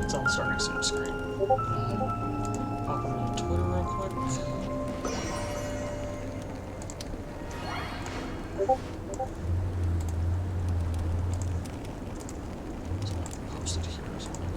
it's on the starting soon screen. Pop over to Twitter real quick. Post it here or something.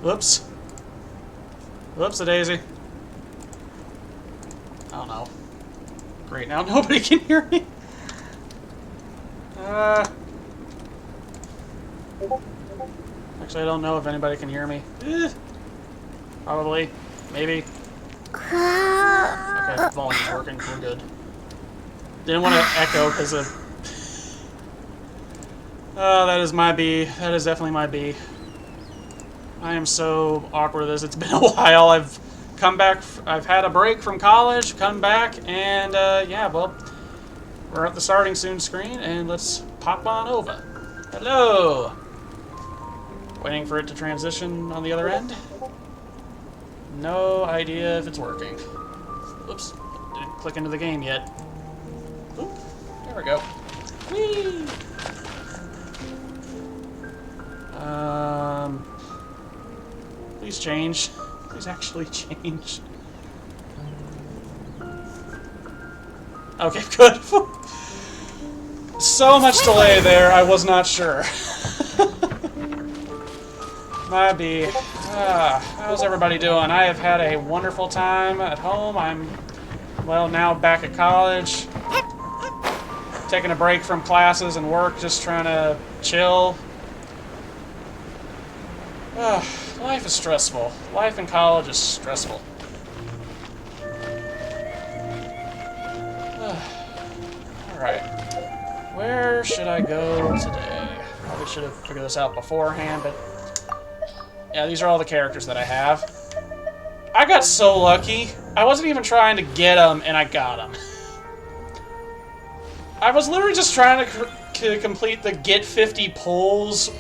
Whoops. Whoops-a-daisy. Oh no. Great, now nobody can hear me. Actually, I don't know if anybody can hear me. Probably. Maybe. Okay, volume's working. We're good. Didn't want to echo because of... Oh, that is my B. That is definitely my B. I am so awkward at this. It's been a while. I've come back. I've had a break from college, come back, and yeah, well, we're at the starting soon screen, and let's pop on over. Hello! Waiting for it to transition on the other end. No idea if it's working. Oops, didn't click into the game yet. Oop, there we go. Whee! Please change. Please actually change. Okay, good. So much delay there, I was not sure. My B. How's everybody doing? I have had a wonderful time at home. I'm, well, now back at college. Taking a break from classes and work, just trying to chill. Life is stressful. Life in college is stressful. Alright. Where should I go today? Probably should have figured this out beforehand, but... Yeah, these are all the characters that I have. I got so lucky. I wasn't even trying to get them, and I got them. I was literally just trying to complete the Get 50 Pulls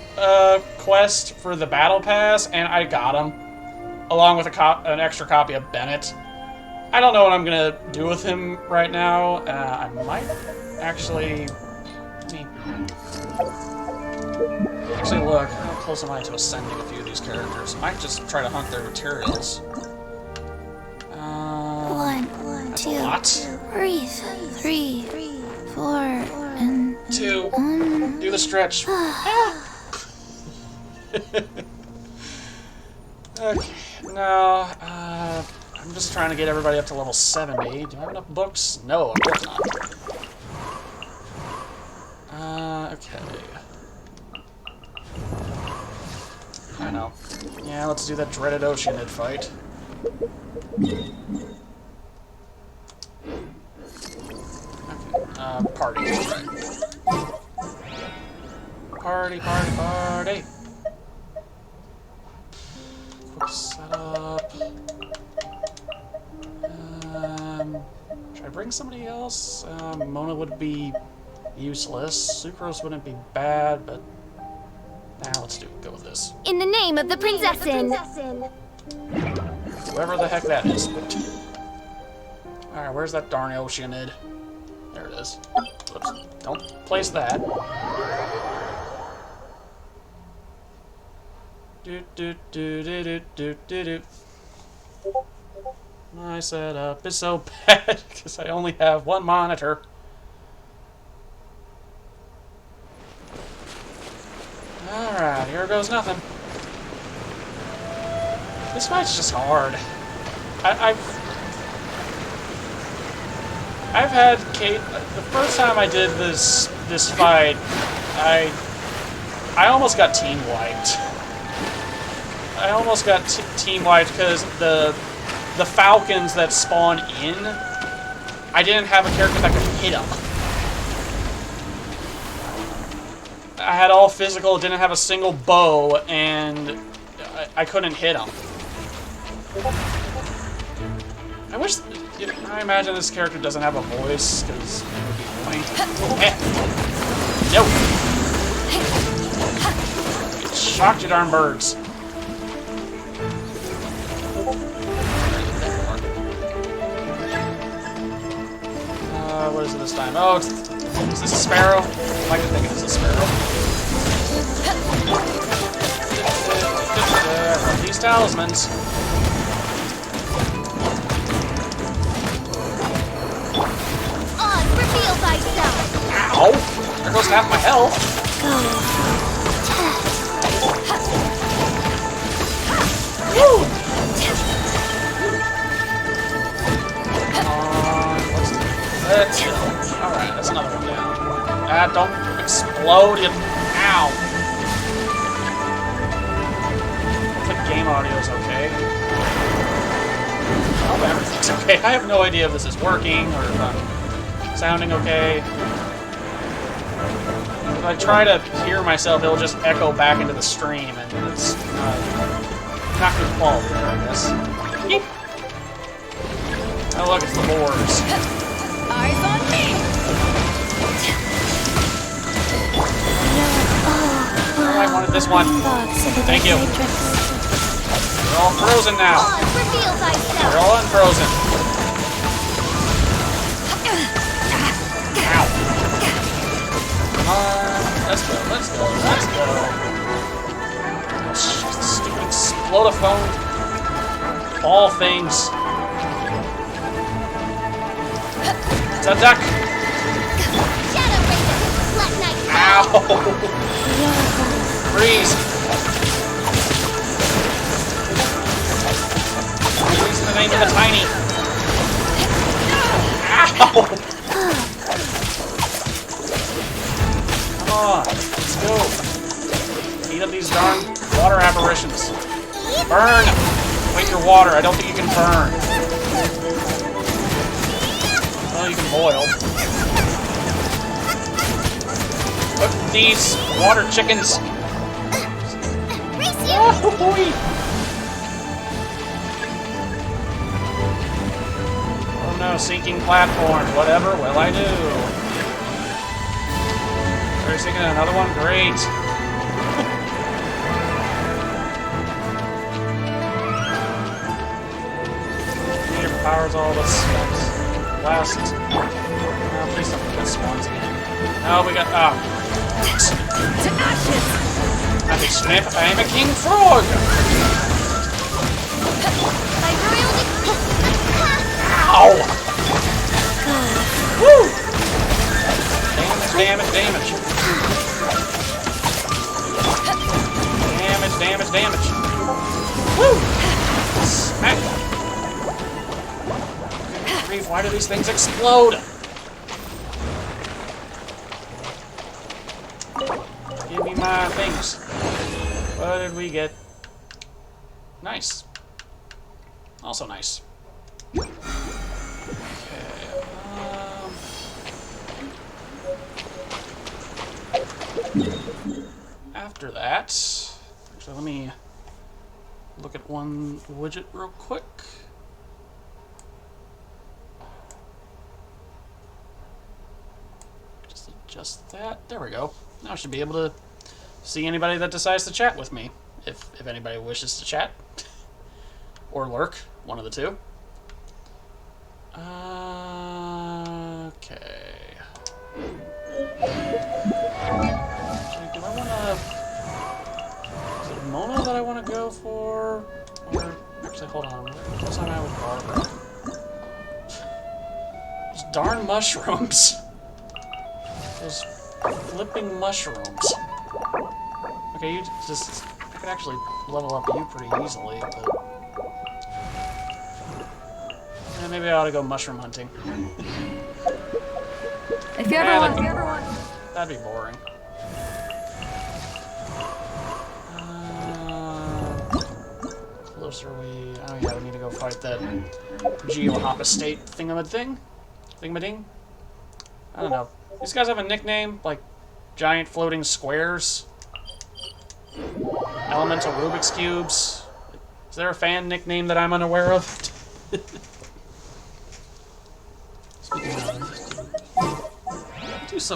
quest for the Battle Pass, and I got them. Along with an extra copy of Bennett. I don't know what I'm going to do with him right now. I might actually... Actually, look, how close am I to ascending a few of these characters? I might just try to hunt their materials. One, two, breathe. 3, 4, and 2. Do the stretch. Okay, now, I'm just trying to get everybody up to level 70. Do I have enough books? No, of course not. Okay. I know. Yeah, let's do that dreaded Oceanid fight. Okay, party, right. Party. Quick setup. Should I bring somebody else? Mona would be useless. Sucrose wouldn't be bad, but now let's go with this. In the name of the princessin. Whoever the heck that is. Alright, where's that darn Oceanid? There it is. Whoops. Don't place that. Do do do do do do do do. My setup is so bad because I only have one monitor. Alright, here goes nothing. This fight's just hard. I've had Kate. The first time I did this fight, I almost got team wiped. I almost got team wiped because the falcons that spawn in, I didn't have a character that could hit them. I had all physical, didn't have a single bow, and I couldn't hit them. I imagine this character doesn't have a voice, because it would be annoying. No! Get shocked, you darn birds. What is it this time? Oh, is this a sparrow? I like to think it is a sparrow. These talismans. Reveal thyself. Ow! There goes half my health. Woo! Let's go. Alright, that's another one down. Ah, don't explode, you... Ow! I think game audio is okay. I hope everything's okay. I have no idea if this is working or if I'm sounding okay. If I try to hear myself, it'll just echo back into the stream, and it's not good quality there, I guess. Yeep. Oh look, it's the boars. Eyes on me! Oh, I wanted this one. Thank you. We're all frozen now. Reveal thyself. We're all unfrozen. Ow. Come on. Let's go, let's go, let's go. Oh, shit, stupid explodophone. Ball things. It's a duck. Ow. Freeze. Freeze in the name of the tiny. Ow. Come on, let's go. Eat up these darn water apparitions. Burn! Wait, your water. I don't think you can burn. Oh, you can boil. Look at these water chickens. Oh, boy. Oh no, sinking platform. Whatever will I do? Are you sinking another one? Great. Meter powers all the spells. Last. Oh, please don't get spawns again. No, we got. Oh. To ashes. I'm a snap. I'm a king frog. Ow! Woo! Damage, damage, damage. Damage, damage, damage. Woo! Smack. Grief, why do these things explode? Give me my things. What did we get? Nice. Also nice. Okay. After that, actually, let me look at one widget real quick. Just adjust that. There we go. Now I should be able to see anybody that decides to chat with me, if anybody wishes to chat or lurk, one of the two. Okay. Actually, do I want to... Is it Mona that that I want to go for? Or, actually, hold on. What's on with Barbara? Those darn mushrooms. Those flipping mushrooms. Okay, you just... I could actually level up you pretty easily, but... Yeah, maybe I ought to go mushroom hunting. If you ever want, That'd be boring. Closer we... Oh yeah, we need to go fight that Geohop Estate thingamading? Thingamading? I don't know. These guys have a nickname? Like, giant floating squares? Elemental Rubik's Cubes? Is there a fan nickname that I'm unaware of? Speaking of... Let's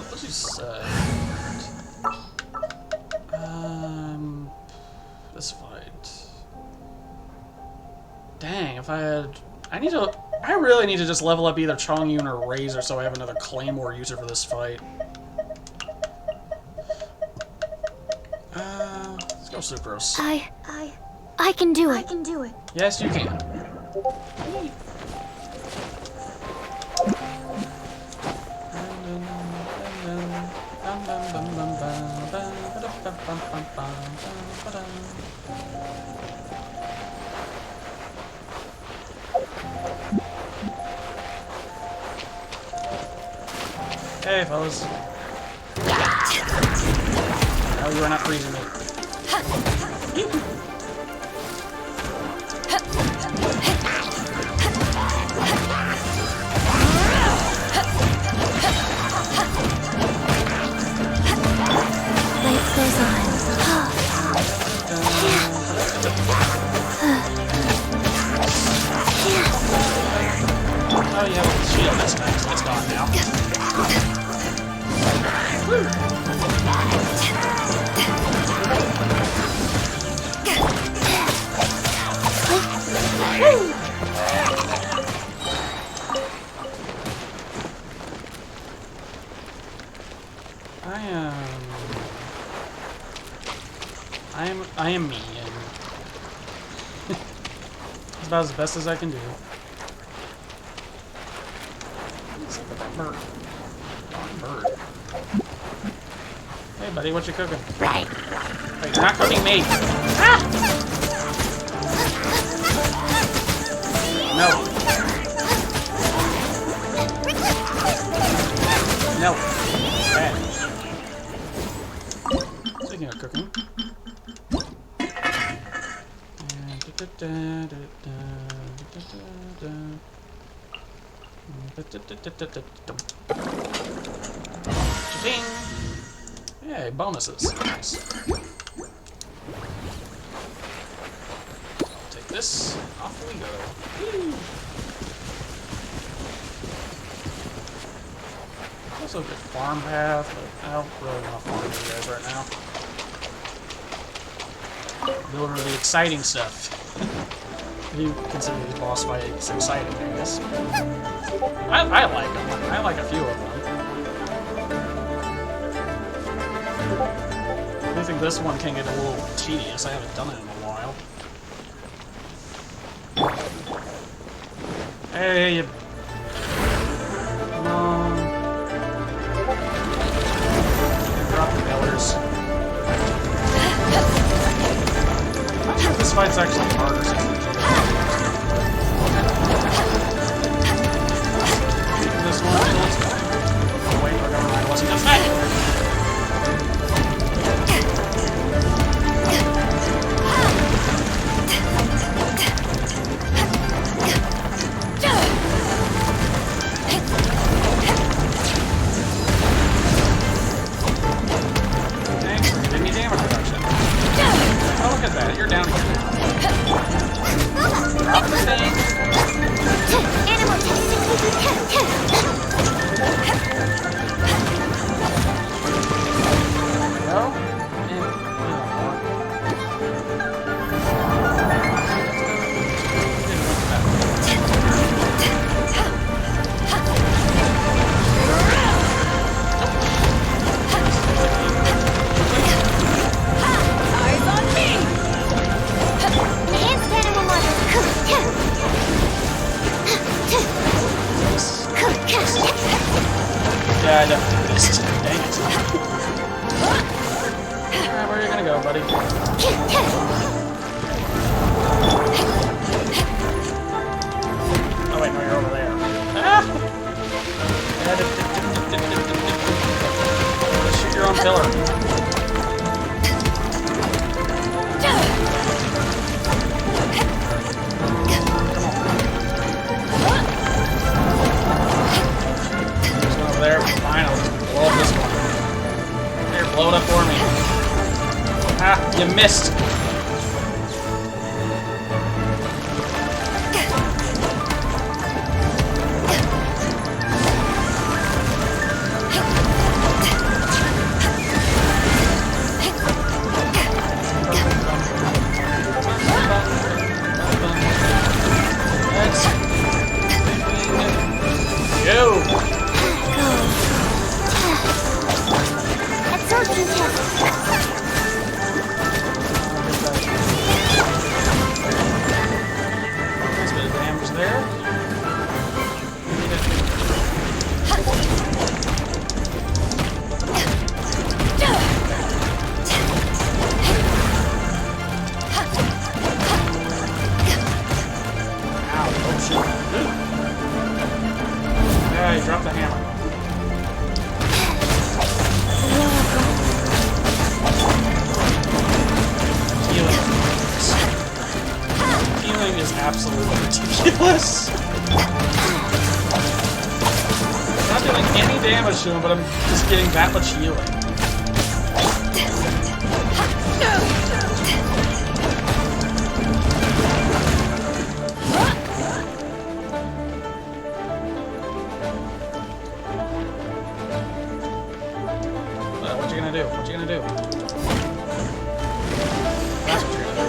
this fight. Dang, if I had... I really need to just level up either Chongyun or Razor so I have another Claymore user for this fight. Let's go Sucrose. I can do it. Yes, you can. Hey, fellas. Oh, you are not freezing me. Life goes on. Oh yeah, well, the shield this time, so it's gone now. I am me, and it's about as best as I can do. What's up with that bird? Darn bird. Hey, buddy, what you cooking? Right. Wait, you're not cooking me! Ah! No. No. Bad. Speaking of cooking. Cha-ching! Yay, bonuses. Nice. Take this. Off we go. Woo. Also a good farm path, but I don't really want to farm you guys right now. Building the exciting stuff. You consider these boss fights exciting, I guess. I like them. I like a few of them. I think this one can get a little tedious. I haven't done it in a while. Hey, you... Come on. Drop the pillars. I'm sure this fight's actually harder since the this one until it's fine. Oh wait, we're going right. Wasn't just Thanks for giving me damage reduction. Oh, look at that. You're down again. Yeah, I definitely missed. Dang it. Alright, where are you gonna go, buddy? Oh wait, no, you're over there. Ah! Just shoot your own pillar. There, fine, I'll just blow up this one. Here, blow it up for me. Ah, you missed! Let's go! Absorption test. Nice bit of damage there. Ow, oh shit. Yeah, you dropped the hammer. Healing is absolutely ridiculous. I'm not doing any damage to him, but I'm just getting that much healing. What you gonna do? What you gonna do? That's what you're gonna do.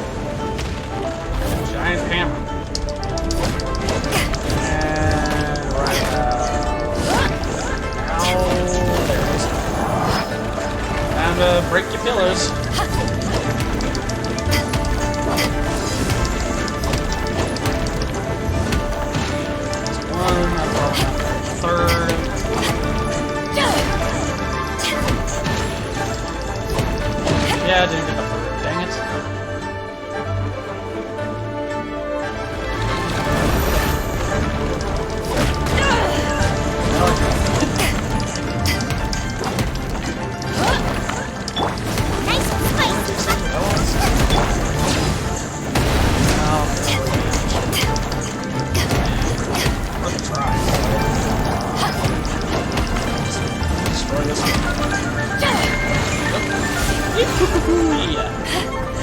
Giant hammer. And right now. There it is. Time to break your pillars. One, third. Yeah, I didn't get the third. Dang it.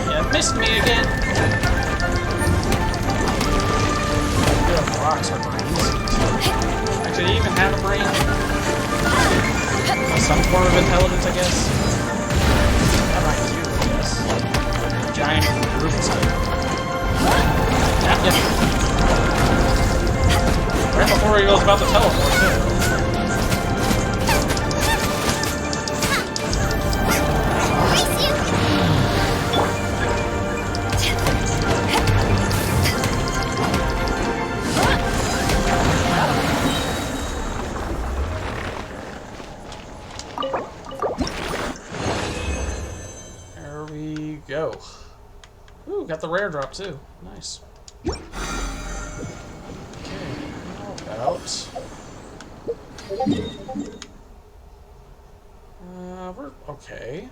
Yeah, missed me again. Rocks are brains. Actually, they even have a brain. Some form of intelligence, I guess. Not like you, I guess. Giant Rubik's Cube. Yeah. Right before he was about to teleport, too. Go. Ooh, got the rare drop too. Nice. Okay, how about... we're okay.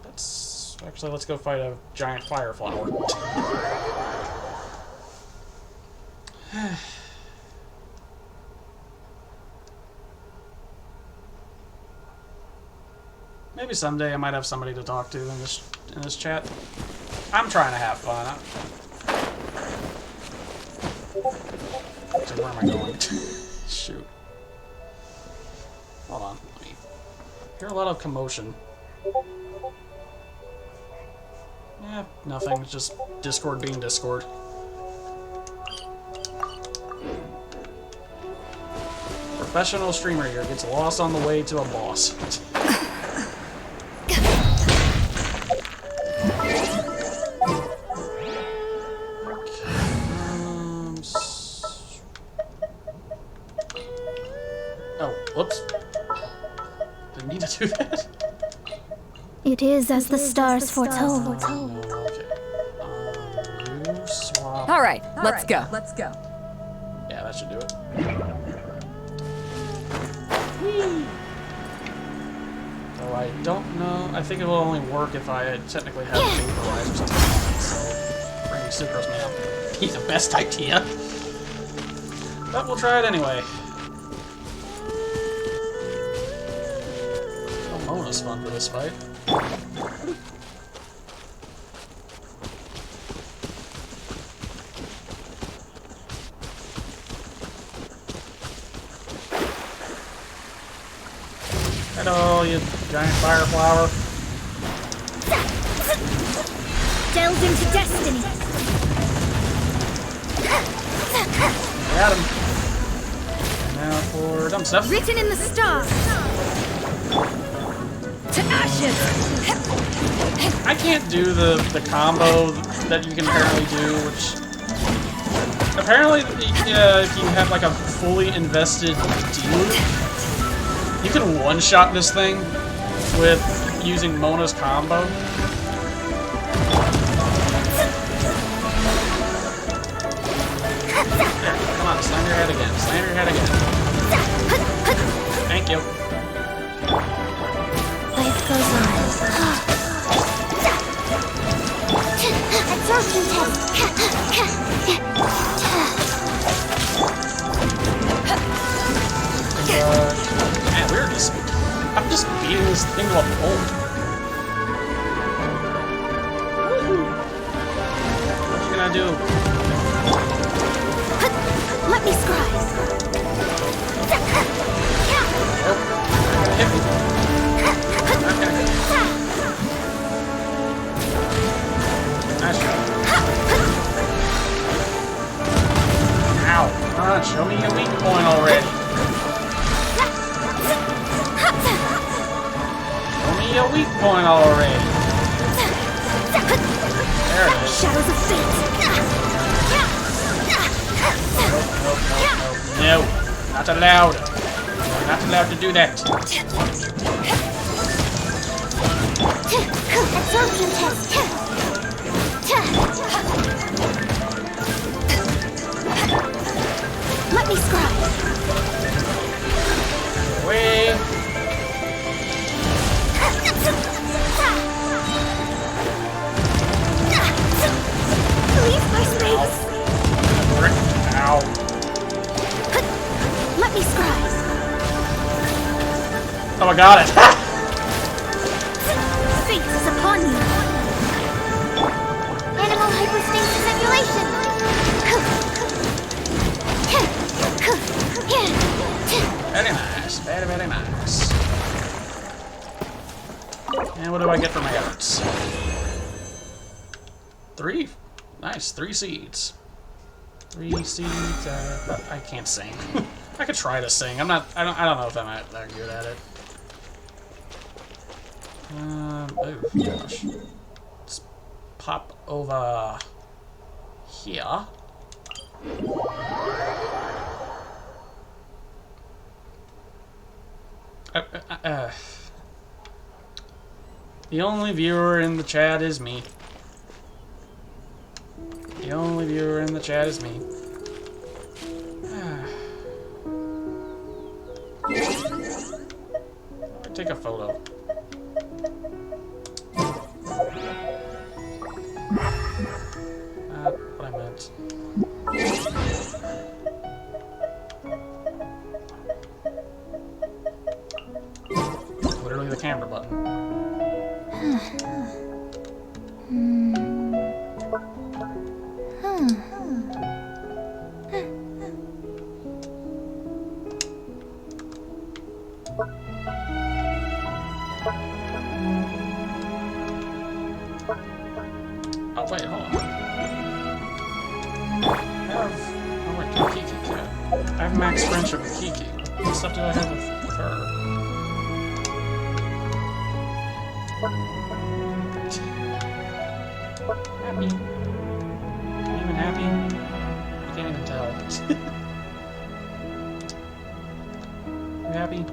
Let's go fight a giant fire flower. Maybe someday I might have somebody to talk to in this chat. I'm trying to have fun. Actually, where am I going? Shoot. Hold on. Let me hear a lot of commotion. Yeah, nothing. It's just Discord being Discord. Professional streamer here gets lost on the way to a boss. Whoops. Didn't mean to do that. It is as the stars foretold. No, okay. You swap. All right, let's go. Yeah, that should do it. Oh, I don't know. I think it will only work if I technically have vaporizers. So, bring Sucrose may not be the best idea. But we'll try it anyway. Oh, Mona's fun for this fight. Hello, you giant fire flower. Delved into destiny. Got him. Now for dumb stuff. Written in the stars. To ashes! I can't do the combo that you can apparently do, which apparently if you have like a fully invested dealer, you can one-shot this thing with using Mona's combo. There, come on, slam your head again. Slam your head again. Thank you. Life goes on. Absorption Man, we're just... I'm just beating this thing to a pulp. What are you gonna do? Let me scry. Oh, hit me. Okay. Nice shot. Ow. Come on, show me your weak point already. Show me your weak point already. There it is. Shadows of fate. No, not allowed. You're not allowed to do that. Absorption test. Let me scry. Wait. Leave my space. Ow. Let me scry. Oh, I got it. Fate is upon you. Animal hypostasis emulation. Very nice. Very, very nice. And what do I get for my efforts? 3. Nice. 3 seeds. 3 seeds. I can't sing. I could try to sing. I don't know if I'm that good at it. Oh gosh. Let's pop over here. The only viewer in the chat is me. The only viewer in the chat is me. Take a photo. What I meant. Literally the camera button. Oh wait, hold on. Oh wait, Kiki, yeah. I have max friendship with Kiki. What stuff do I have with her? Happy? Even happy? I can't even tell. You happy?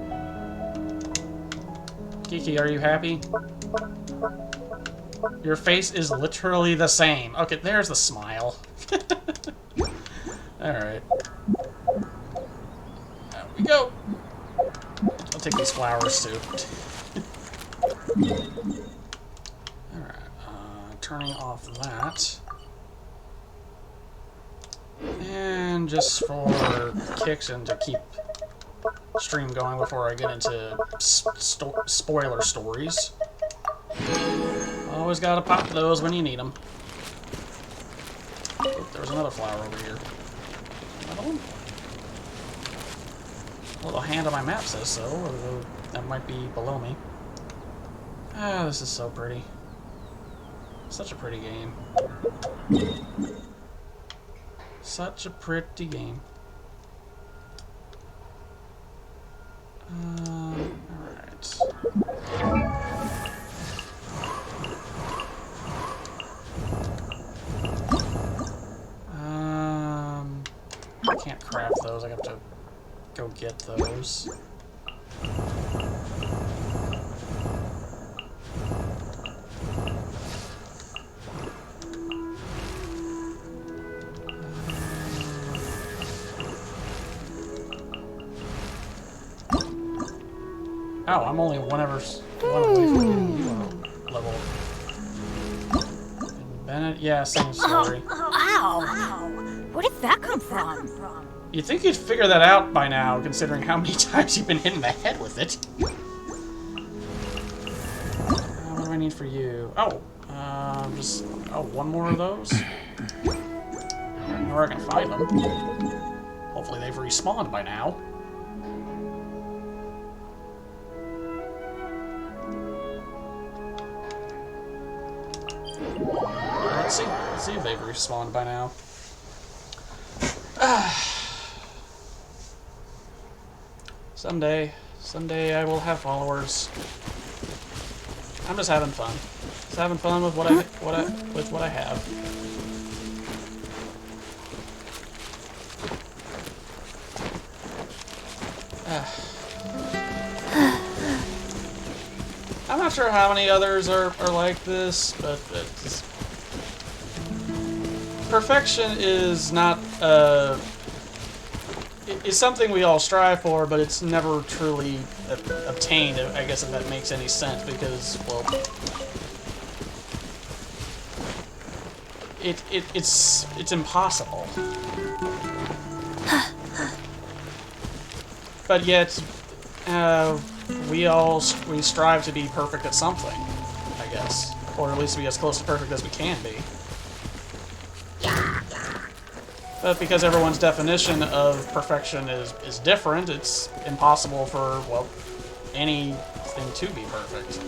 Kiki, are you happy? Your face is literally the same. Okay, there's the smile. Alright. There we go. I'll take these flowers too. Alright, turning off that. And just for kicks and to keep stream going before I get into spoiler stories. Always gotta pop those when you need them. Oh, there's another flower over here. Another one? A little hand on my map says so, although that might be below me. Ah, this is so pretty. Such a pretty game. Such a pretty game. Alright. I can't craft those. I have to go get those. Oh, I'm only one away from you level. Bennett, yeah, same story. Ow! Where did that come from? You'd think you'd figure that out by now, considering how many times you've been hit in the head with it. What do I need for you? Oh, one more of those. I don't know where I can find them. Hopefully they've respawned by now. Let's see if they've respawned by now. Someday I will have followers. I'm just having fun. Just having fun with what I have. I'm not sure how many others are like this, but it's, perfection is not it's something we all strive for, but it's never truly obtained, I guess, if that makes any sense, because, well, it's impossible. But yet, we strive to be perfect at something, I guess, or at least be as close to perfect as we can be. But because everyone's definition of perfection is different, it's impossible for, well, anything to be perfect.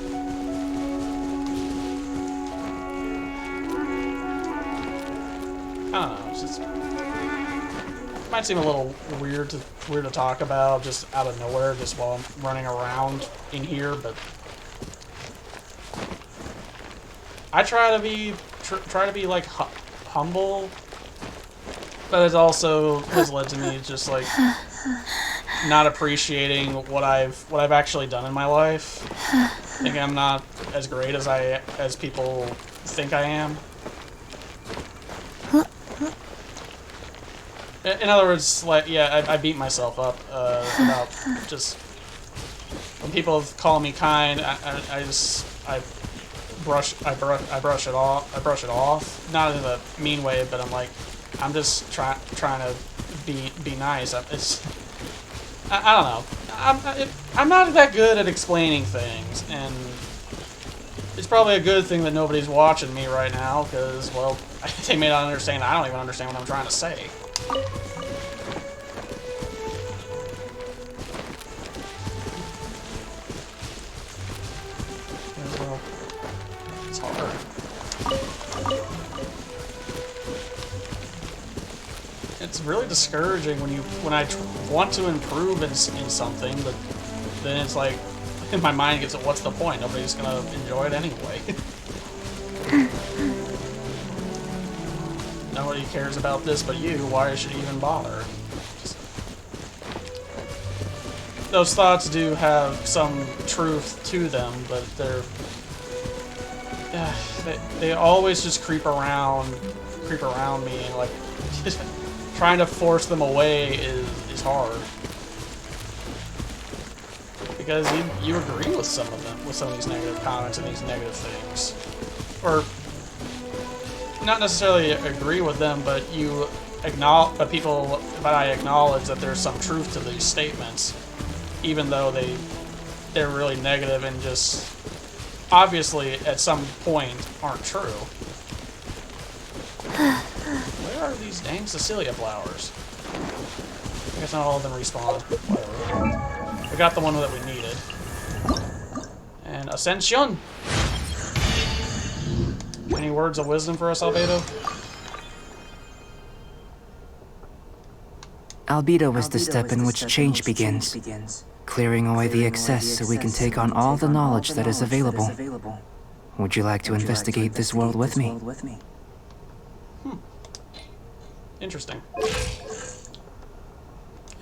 I don't know, it's just, it might seem a little weird to talk about just out of nowhere, just while I'm running around in here, but I try to be like humble. But it also has led to me just like not appreciating what I've actually done in my life. I think I'm not as great as people think I am. In other words, like, yeah, I beat myself up about just when people call me kind. I brush it off. Not in a mean way, but I'm like, I'm just trying to be nice. I don't know. I'm not that good at explaining things, and it's probably a good thing that nobody's watching me right now, because, well, they may not understand. I don't even understand what I'm trying to say. Well, it's hard. It's really discouraging when I want to improve in something, but then it's like, in my mind gets, what's the point? Nobody's gonna enjoy it anyway. Nobody cares about this but you. Why should you even bother? Just... those thoughts do have some truth to them, but they always just creep around me, and like trying to force them away is hard. Because you agree with some of them, with some of these negative comments and these negative things. Or not necessarily agree with them, but you acknowledge, but I acknowledge that there's some truth to these statements, even though they're really negative and just obviously at some point aren't true. Where are these dang Cecilia flowers? I guess not all of them respawn. Whatever. We got the one that we needed. And Ascension! Any words of wisdom for us, Albedo? Albedo is the step in which change begins, clearing away the excess so we can take on all the knowledge that is available. Would you like to investigate this world with me? Interesting.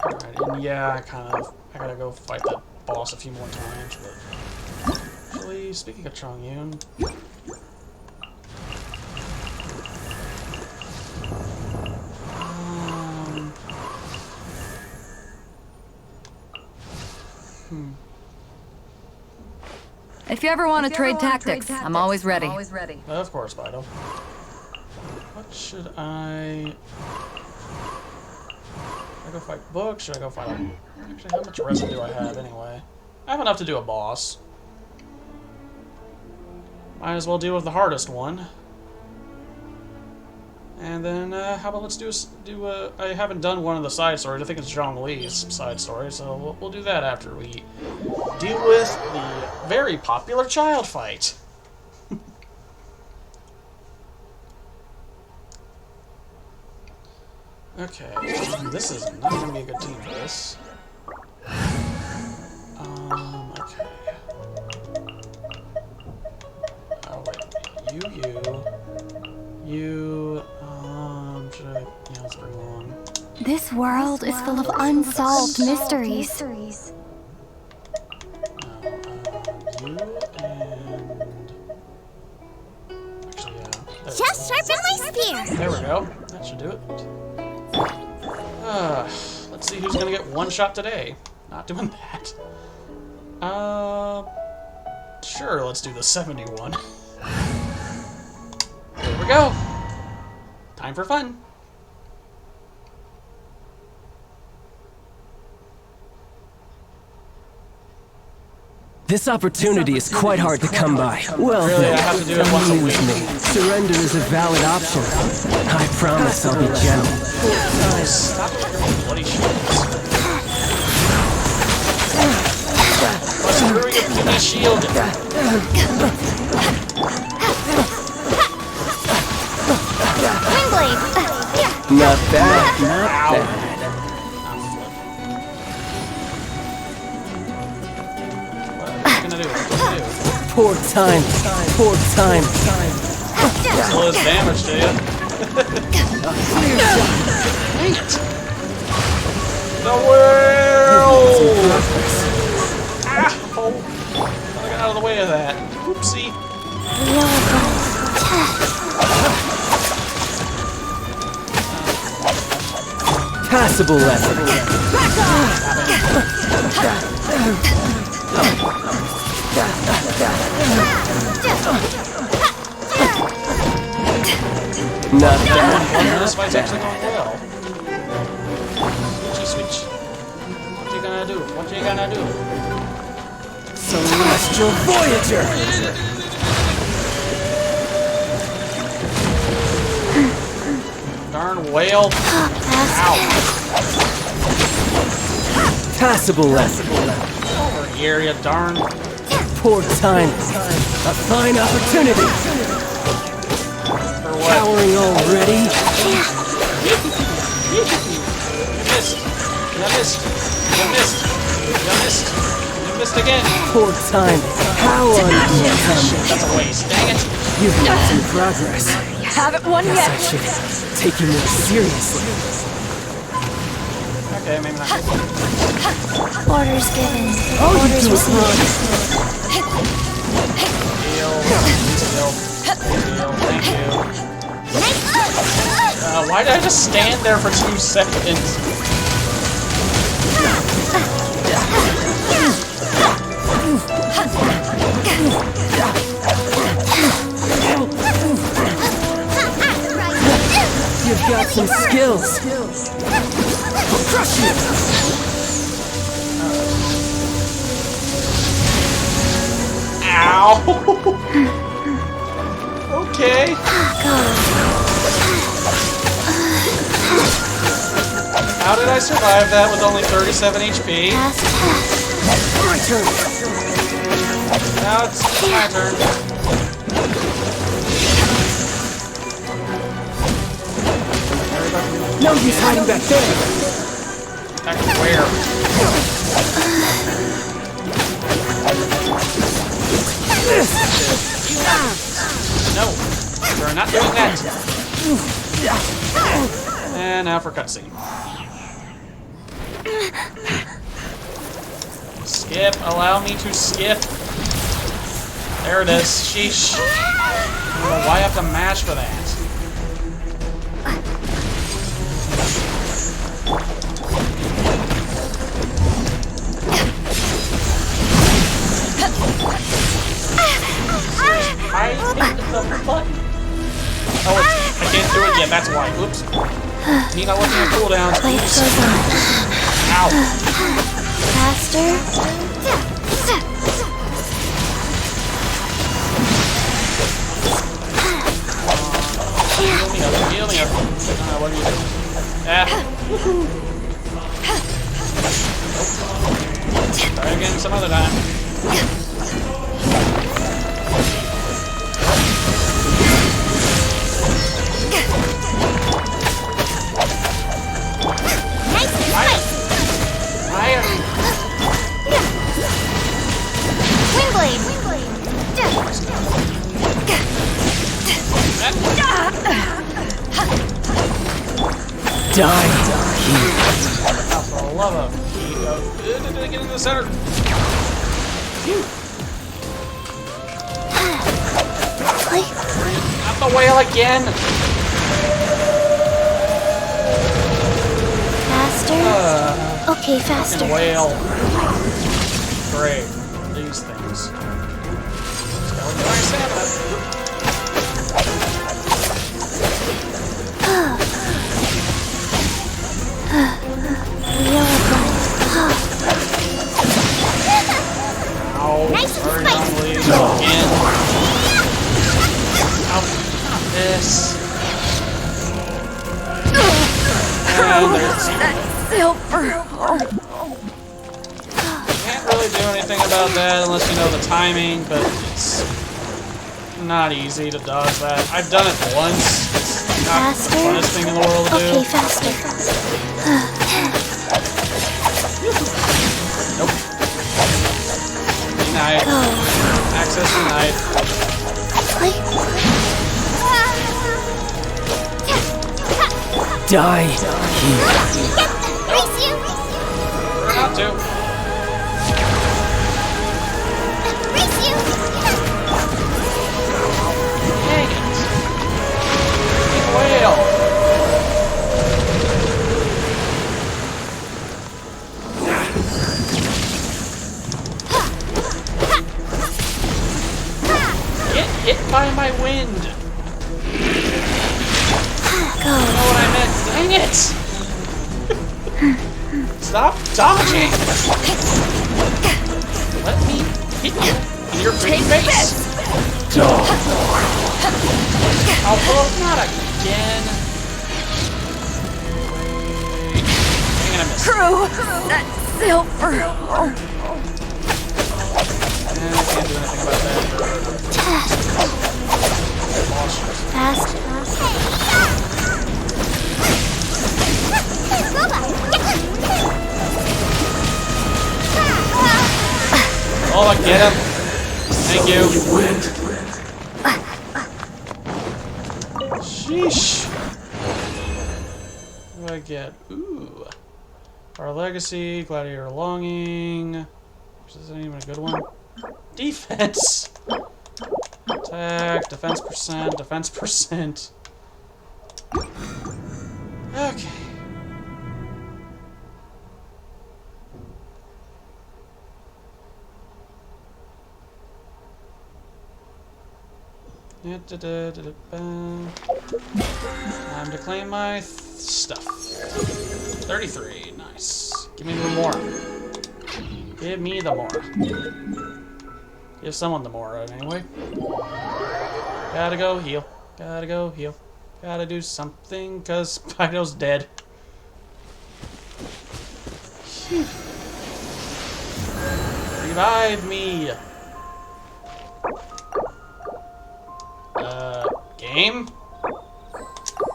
Alright, and yeah, I gotta go fight that boss a few more times, but actually, speaking of Chongyun, If you ever want to trade tactics, I'm always ready. Of course, Vital. What should I go fight Book? Should I go fight Actually, how much resin do I have anyway? I have enough to do a boss. Might as well deal with the hardest one. And then, how about let's I haven't done one of the side stories. I think it's Zhongli's side story, so we'll do that after we deal with the very popular child fight. Okay, this is not going to be a good team for this. Okay. Oh, wait. You, should I, yeah, let's bring along. This world is full of unsolved mysteries. You and... Actually, yeah. Just sharpen my spear. There we go. That should do it. Let's see who's gonna get one shot today. Not doing that. Sure, let's do the 71. There we go. Time for fun. This opportunity is quite hard to come by. Well, Really, I have to do it once a week. surrender is a valid option. I promise I'll be gentle. Stop throwing bloody shields. What's screwing up with my shield? Windblade. Not bad, not Ow. bad. What can I do? What can I do? Poor time, poor time. Still does damage to you. Wait. The world! Ah! Oh. I got out of the way of that. Oopsie. Passable lesson. Not bad. This fight's actually going well. Switch. What you gonna do? What you gonna do? Celestial Voyager! Darn whale. Ow. Passable lesson. Over here, you darn. Poor time. A fine opportunity. For what? Powering already. You missed. You missed. You missed. You missed. You missed again. Poor time. How unbecoming. That's a waste. Dang it. You've made some progress. Haven't won Guess I yet. should take you more seriously. Okay, maybe not. Orders given. Oh, you Orders do it received. Deal. Deal. Thank you. Why did I just stand there for 2 seconds? You've got some skills. I'll crush you. Ow! Okay. How did I survive that with only 37 HP? My turn. Now it's my turn. No use hiding back there. Back where? No, we're not doing that. And now for cutscene. Skip, allow me to skip. There it is. Sheesh. I don't know why I have to mash for that. I hit the button. Oh, I can't do it yet. That's why. Oops. Need not looking at cooldowns. Life goes on. Ow. Faster. Heal me up. Heal me up. What do you do? Ah. Try again some other time. Windblade. Die. For the love of get into the center. Not the whale again. Faster. Okay, faster. Whale. Great. These things. Just gotta look at my stamina. Ow. Nice Sorry, fight. don't leave. Again. Ow. Not this. And there's... Silver. Can't really do anything about that unless you know the timing, but it's not easy to dodge that. I've done it once. It's not the Faster. funnest thing in the world to do. Okay, faster. Nope. Denied. Go. Access denied. Die. Race you. We're about to. Race you. Dang it. Big whale. Get hit by my wind. Go. You know what I meant? Dang it! Stop dodging! Let me hit you in your pretty face! Oh, not again! I'm gonna miss. Crew. That silver. I can't do anything about that. Fast. Oh, I get him! Thank you. Sheesh. What do I get? Ooh. Our Legacy, Gladiator Longing. Is this even a good one? Defense! Attack, defense percent. Okay. Time to claim my stuff. 33, nice. Give me the more. Give me the more. Give someone the more, anyway. Gotta go heal. Gotta go heal. Gotta do something, cause Spido's dead. Phew. Revive me! Game?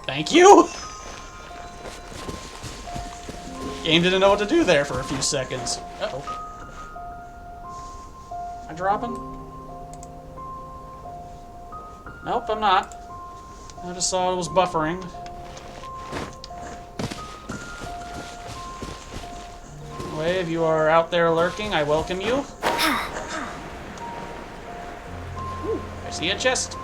Thank you? Game didn't know what to do there for a few seconds. Uh-oh. Am I dropping? Nope, I'm not. I just saw it was buffering. Anyway, if you are out there lurking, I welcome you. Ooh, I see a chest.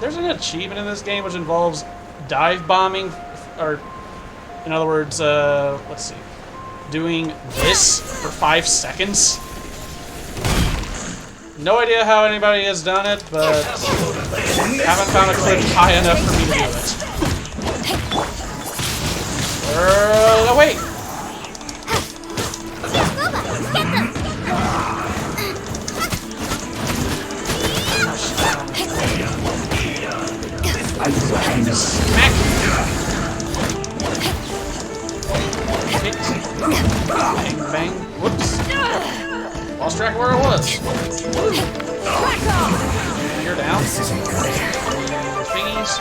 There's an achievement in this game which involves dive bombing, or in other words, let's see, doing this for 5 seconds. No idea how anybody has done it, but haven't found a clip high enough for me to do it. Oh wait! Smack! Hit. Bang, bang. Whoops. Lost track of where I was. And you're down. Thingies.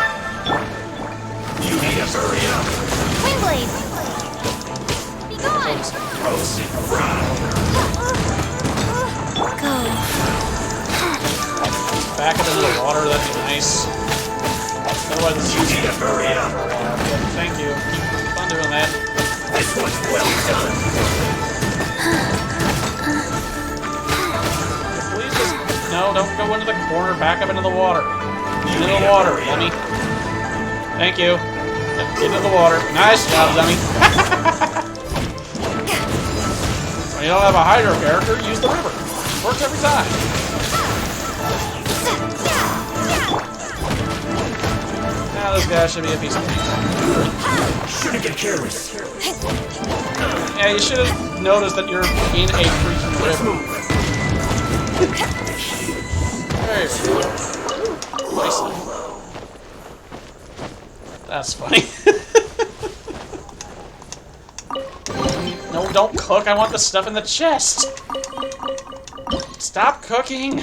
Windblade! Be gone! Go. Back up into the water, that'd be nice. Otherwise, it's easy to hurry up. Thank you. Keep on doing that. This was well done. Please just... No, don't go into the corner. Back up into the water. Into the water, dummy. Thank you. Into the water. Nice job, dummy. When you don't have a hydro character, use the river. Works every time. Now this guy should be a piece of cake. Shouldn't get careless. Yeah, you should have noticed that you're in a freaking river. There you go. Nicely. That's funny. No, don't cook. I want the stuff in the chest. Stop cooking.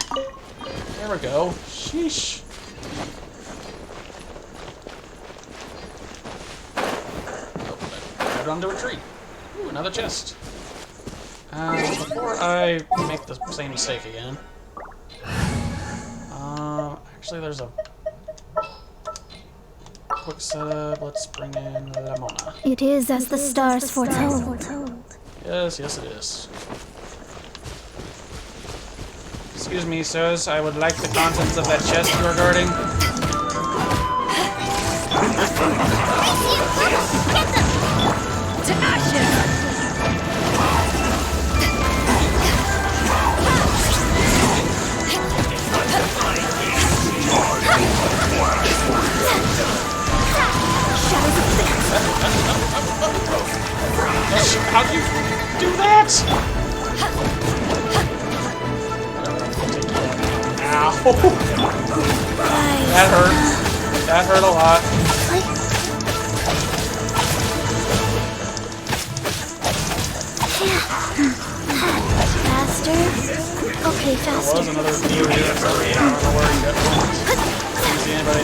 There we go. Sheesh. Onto a tree. Ooh, another chest. Before I make the same mistake again. Actually, there's a quick setup. Let's bring in Lamona. It is as the stars foretold. Yes, yes it is. Excuse me, sirs. I would like the contents of that chest you are guarding. To action! How'd you do that? Ow. That hurt. That hurt a lot. Faster. Okay, There was faster. another view here. I don't know where he got from. Didn't see anybody.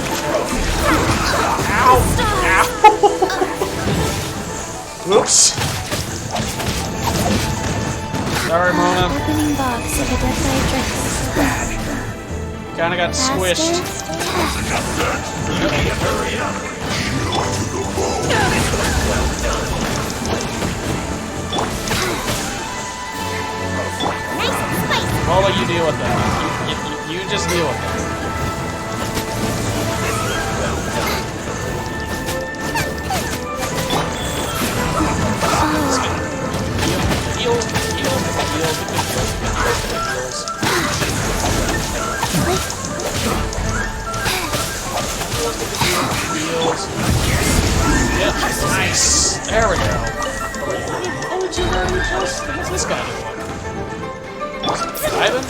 Ow! Ow! Oops. Sorry, Mona. Opening box of a death dress. Kinda got squished. Nice and spicy. Lola, you deal with that. You just deal with that. Heal. Yep, nice. There we go. Only 2 random kills? What's this guy doing? Ivan?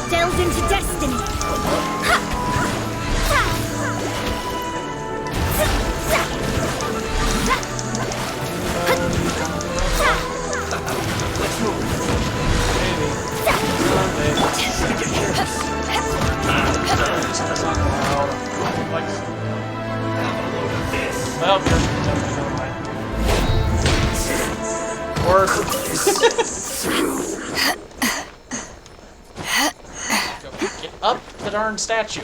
Delves into destiny. Well, or get up the darn statue.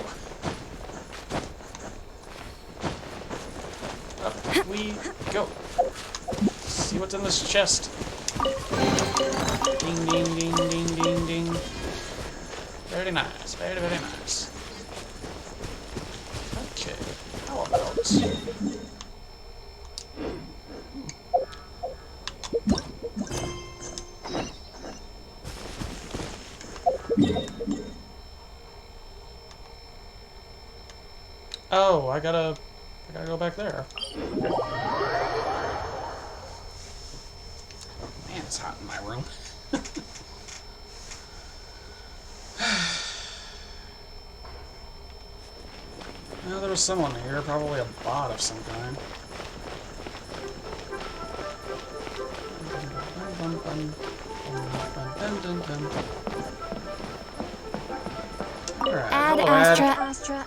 Up we go. See what's in this chest. Ding, ding, ding, ding, ding, ding. Very nice. Very, very nice. Okay. How about... Oh, I gotta go back there. Okay. Man, it's hot in my room. Well, there was someone here, probably a bot of some kind. Alright, Ad hello, Astra.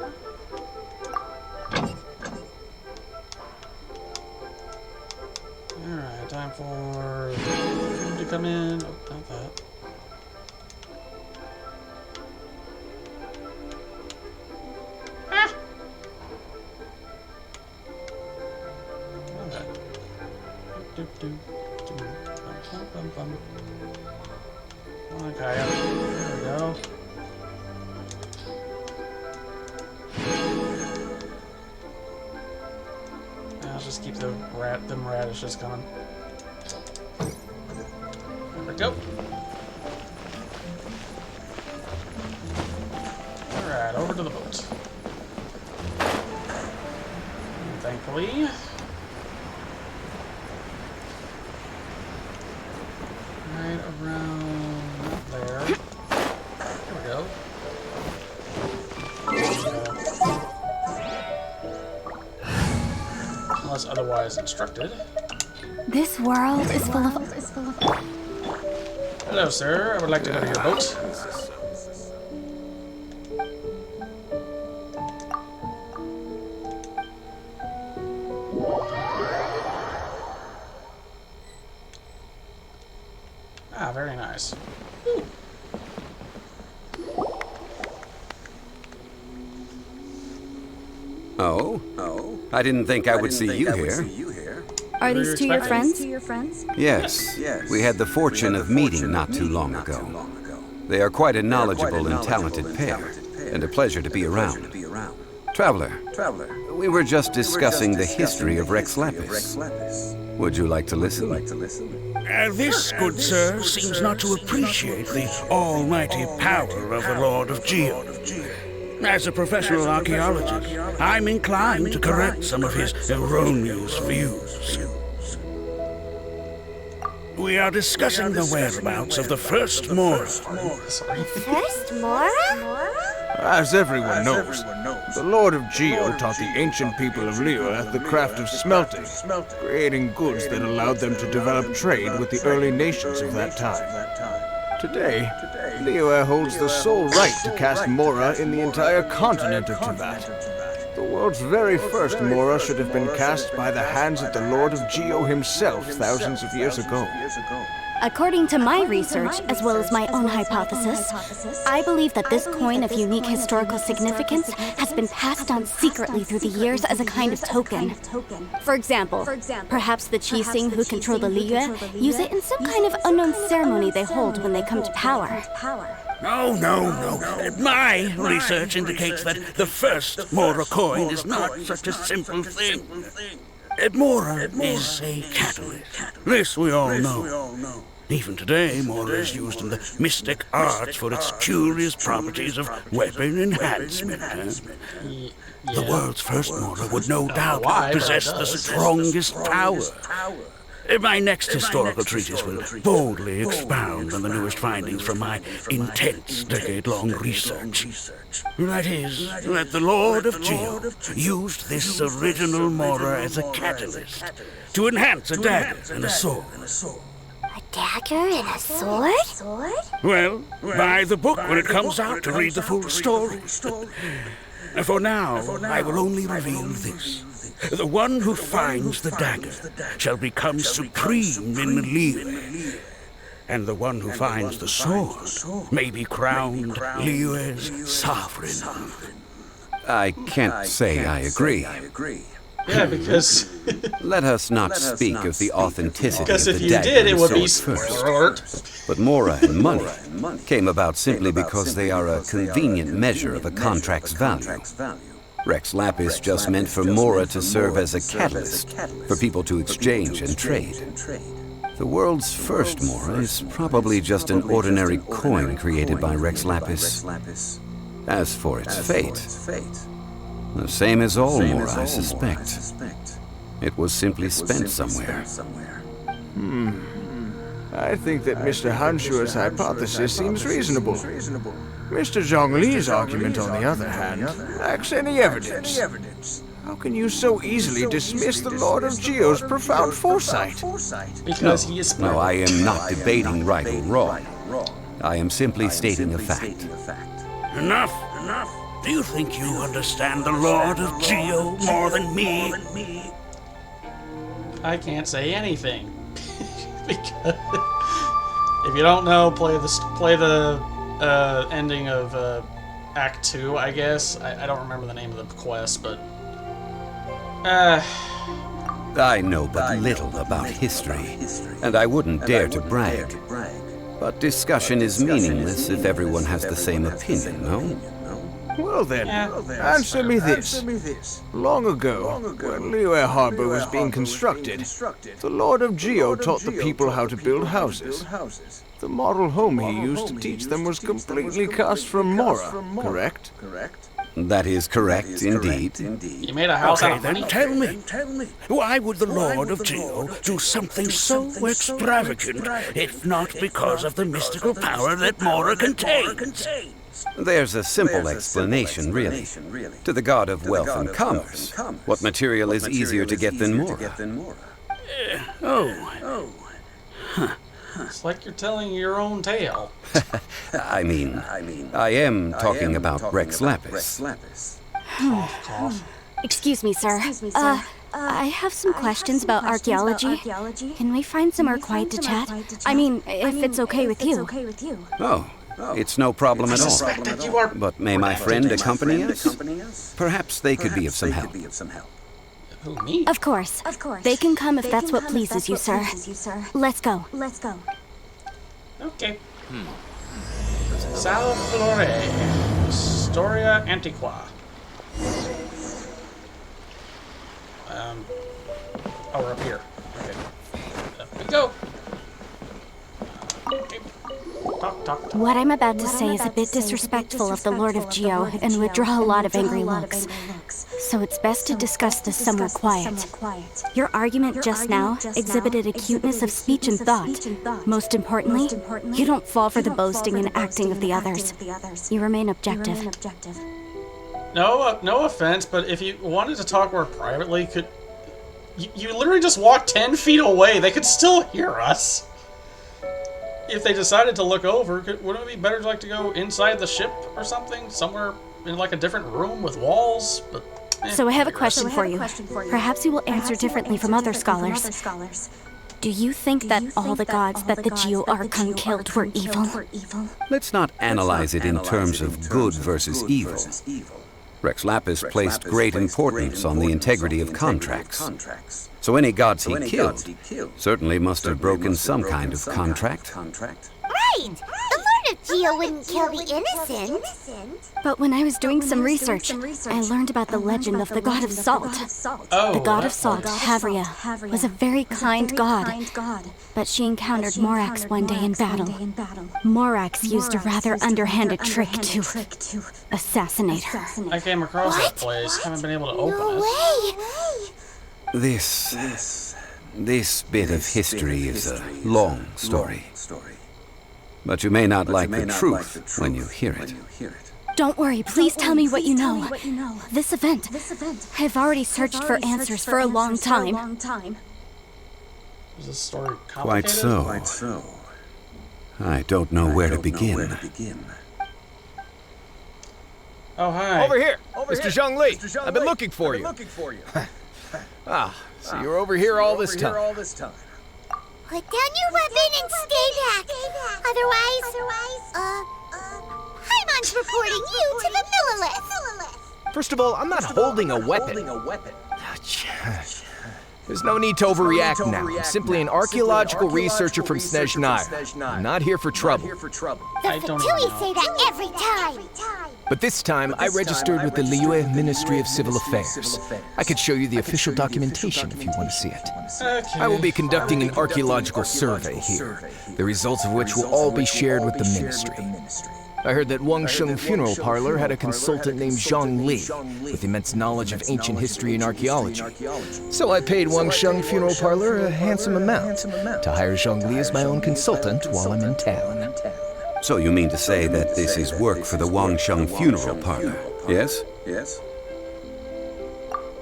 Alright, time for food to come in. Oh, not that. Ah! Okay. Okay, there we go. I'll just keep them radishes coming. There we go. Alright, over to the boat. And thankfully... right around there. There we go. Unless otherwise instructed. This world is full of... Hello, sir. I would like to go to your boat. Ah, very nice. Ooh. Oh? I didn't think I would see you here. Are these two your expecting? friends? Yes. We had the fortune of meeting not too long ago. They are quite a knowledgeable and talented pair, and a pleasure to be around. Traveler, we were just discussing the history of Rex Lapis. Would you like to listen? This, good sir, seems not to appreciate the almighty power of the Lord of Geo. As a professional archaeologist, I'm inclined to correct some of his erroneous views. We are discussing the whereabouts of the first Mora. First Mora? As everyone knows, the Lord of Geo taught the ancient people of Liyue the craft of smelting, creating goods that allowed them to develop trade with the early nations of that time. Today, Liyue holds the sole right to cast Mora in the entire continent of Tibet. The world's very first Mora should have been cast by the hands of the Lord of Geo himself thousands of years ago. According to my research, as well as my own hypothesis, I believe that this coin of unique historical significance has been passed on secretly through the years as a kind of token. For example, perhaps the Qixing who control the Liyue use it in some kind of unknown ceremony they hold when they come to power. No. My research indicates that the first Mora coin is not such a simple thing. Mora is a catalyst. This we all know. Even today, Mora is used in the mystic arts for its curious properties of weapon enhancement. The world's first Mora would no doubt possess the strongest power. My next historical treatise will boldly expound on the newest findings from my intense decade-long research. That is, that the Lord of Geo used this original Mora as a catalyst to enhance a dagger and a sword. A dagger and a sword? Well, buy the book when it comes out to read the full story. For now, I will only reveal this. The one who finds the dagger shall become supreme in Liyue. And the one who finds the sword may be crowned Liyue's sovereign. I can't say I agree. Yeah, because Let us not speak of the authenticity because of if the you dagger did, it and would be sword first. smart. But Mora and money came about simply because they are a convenient measure of a contract's value. Rex Lapis just meant for Mora to serve as a catalyst for people to exchange and trade. The world's first Mora is probably just an ordinary coin created by Rex Lapis. As for its fate, the same as all Mora, I suspect. It was simply spent somewhere. I think that Mr. Hanshua's hypothesis seems reasonable. Mr. Zhongli's argument, on the other hand, lacks any evidence. How can you so easily dismiss the Lord of Geo's profound foresight? Because he is smart. No, I am not debating right or wrong. I am simply stating a fact. Enough. Do you think you understand the Lord of Geo more than me? I can't say anything. Because if you don't know, play the ending of Act 2, I guess. I don't remember the name of the quest, but I know but little about history, and I wouldn't dare to brag. But discussion is meaningless if everyone has the same opinion, no? Well then, answer me this. Long ago, when Liyue Harbor was being constructed, the Lord of Geo taught the people how to build houses. The model home he used to teach them was completely cast from Mora, correct? That is correct, indeed. you made a house out Okay, of then money. tell me. Why would the Lord of Geo do something so extravagant, if not because of the mystical power that Mora contains? There's a simple explanation, really. To the god of wealth and commerce, what material is easier to get than Mora? It's like you're telling your own tale. I mean, I am talking about Rex Lapis. Cough, cough. Excuse me, sir. I have some questions about archaeology. Can we find somewhere quiet to chat? I mean, if it's okay with you. Oh, it's no problem I at all. suspect that you are. But may my friend accompany us? Perhaps they could be of some help. Who, me? Of course. They can come if that's what pleases you, sir. Let's go. Okay. Sal Flore, Historia Antiqua. Oh, we're up here. Okay. Up we go. Okay. Talk. What I'm about to say is a bit disrespectful of the Lord of Geo and would draw a lot of angry looks. So it's best to discuss this somewhere quiet. Your argument just now exhibited acuteness of speech and thought. Most importantly, you don't fall for the boasting and acting of the others. You remain objective. No offense, but if you wanted to talk more privately, you literally just walk 10 feet away. They could still hear us. If they decided to look over, wouldn't it be better to go inside the ship or something? Somewhere in like a different room with walls? But So I have a question for you. Perhaps you will answer differently from other scholars. Do you think that all the gods that the Geo Archon killed were evil? Let's not analyze it in terms of good versus evil. Rex Lapis placed great importance on the integrity of contracts. So any gods he killed certainly must have broken some kind of contract. Right! The Lord of Geo wouldn't kill the innocent. But when I was doing some research, I learned about the legend of the god of salt. Oh, The god of salt, Havria, was a very kind god. But she encountered Morax one day in battle. Morax used a rather underhanded trick to assassinate her. I came across that place. Haven't been able to open No it. way! This bit of history is a long story. But you may not like the truth when you hear it. Don't worry, please tell me what you know. This event, I've already searched for answers for a long time. Is this story Quite complicated? so. I don't know where to begin. Oh, hi. Over here, Mr. Zhang Li. I've been looking for you. So you're over here all this time. Put down your weapon and stay back. Otherwise, Paimon's reporting you to the Millilith. First of all, I'm not holding a weapon. There's no need to overreact now. I'm simply an archaeological researcher from Snezhnaya. I'm not here for trouble. The I don't Fatui know. say that every time. But this time, I registered with the Liyue Ministry of Civil Affairs. I could show you the official documentation if you want to see it. Okay. I will be conducting an archaeological survey here, the results of which will all be shared with the ministry. I heard that Wangsheng Funeral Parlor had a consultant named Zhang Li, with immense knowledge of ancient history and archaeology. So I paid Wangsheng Funeral Parlor a handsome amount to hire Zhang Li as my own consultant while I'm in town. So you mean to say that this is work for the Wangsheng Funeral Parlor, yes?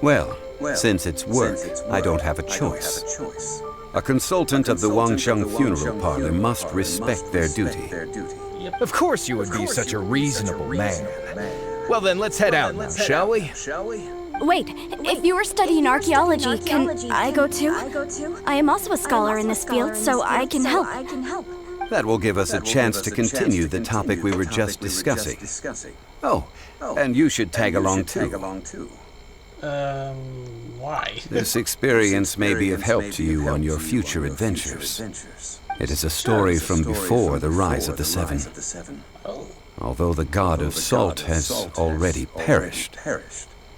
Well, since it's work, I don't have a choice. A consultant of the Wangsheng Funeral Parlor must respect their duty. Of course you would be such a reasonable man. Well then, let's head out now, shall we? Wait, if you are studying archaeology, can I go too? I am also a scholar in this field, so I can help. That will give us a chance to continue the topic we were just discussing. Oh, and you should tag along too. Why? This experience may be of help to you on your future adventures. It is a story from before the rise of the Seven. Although the god of salt has already perished,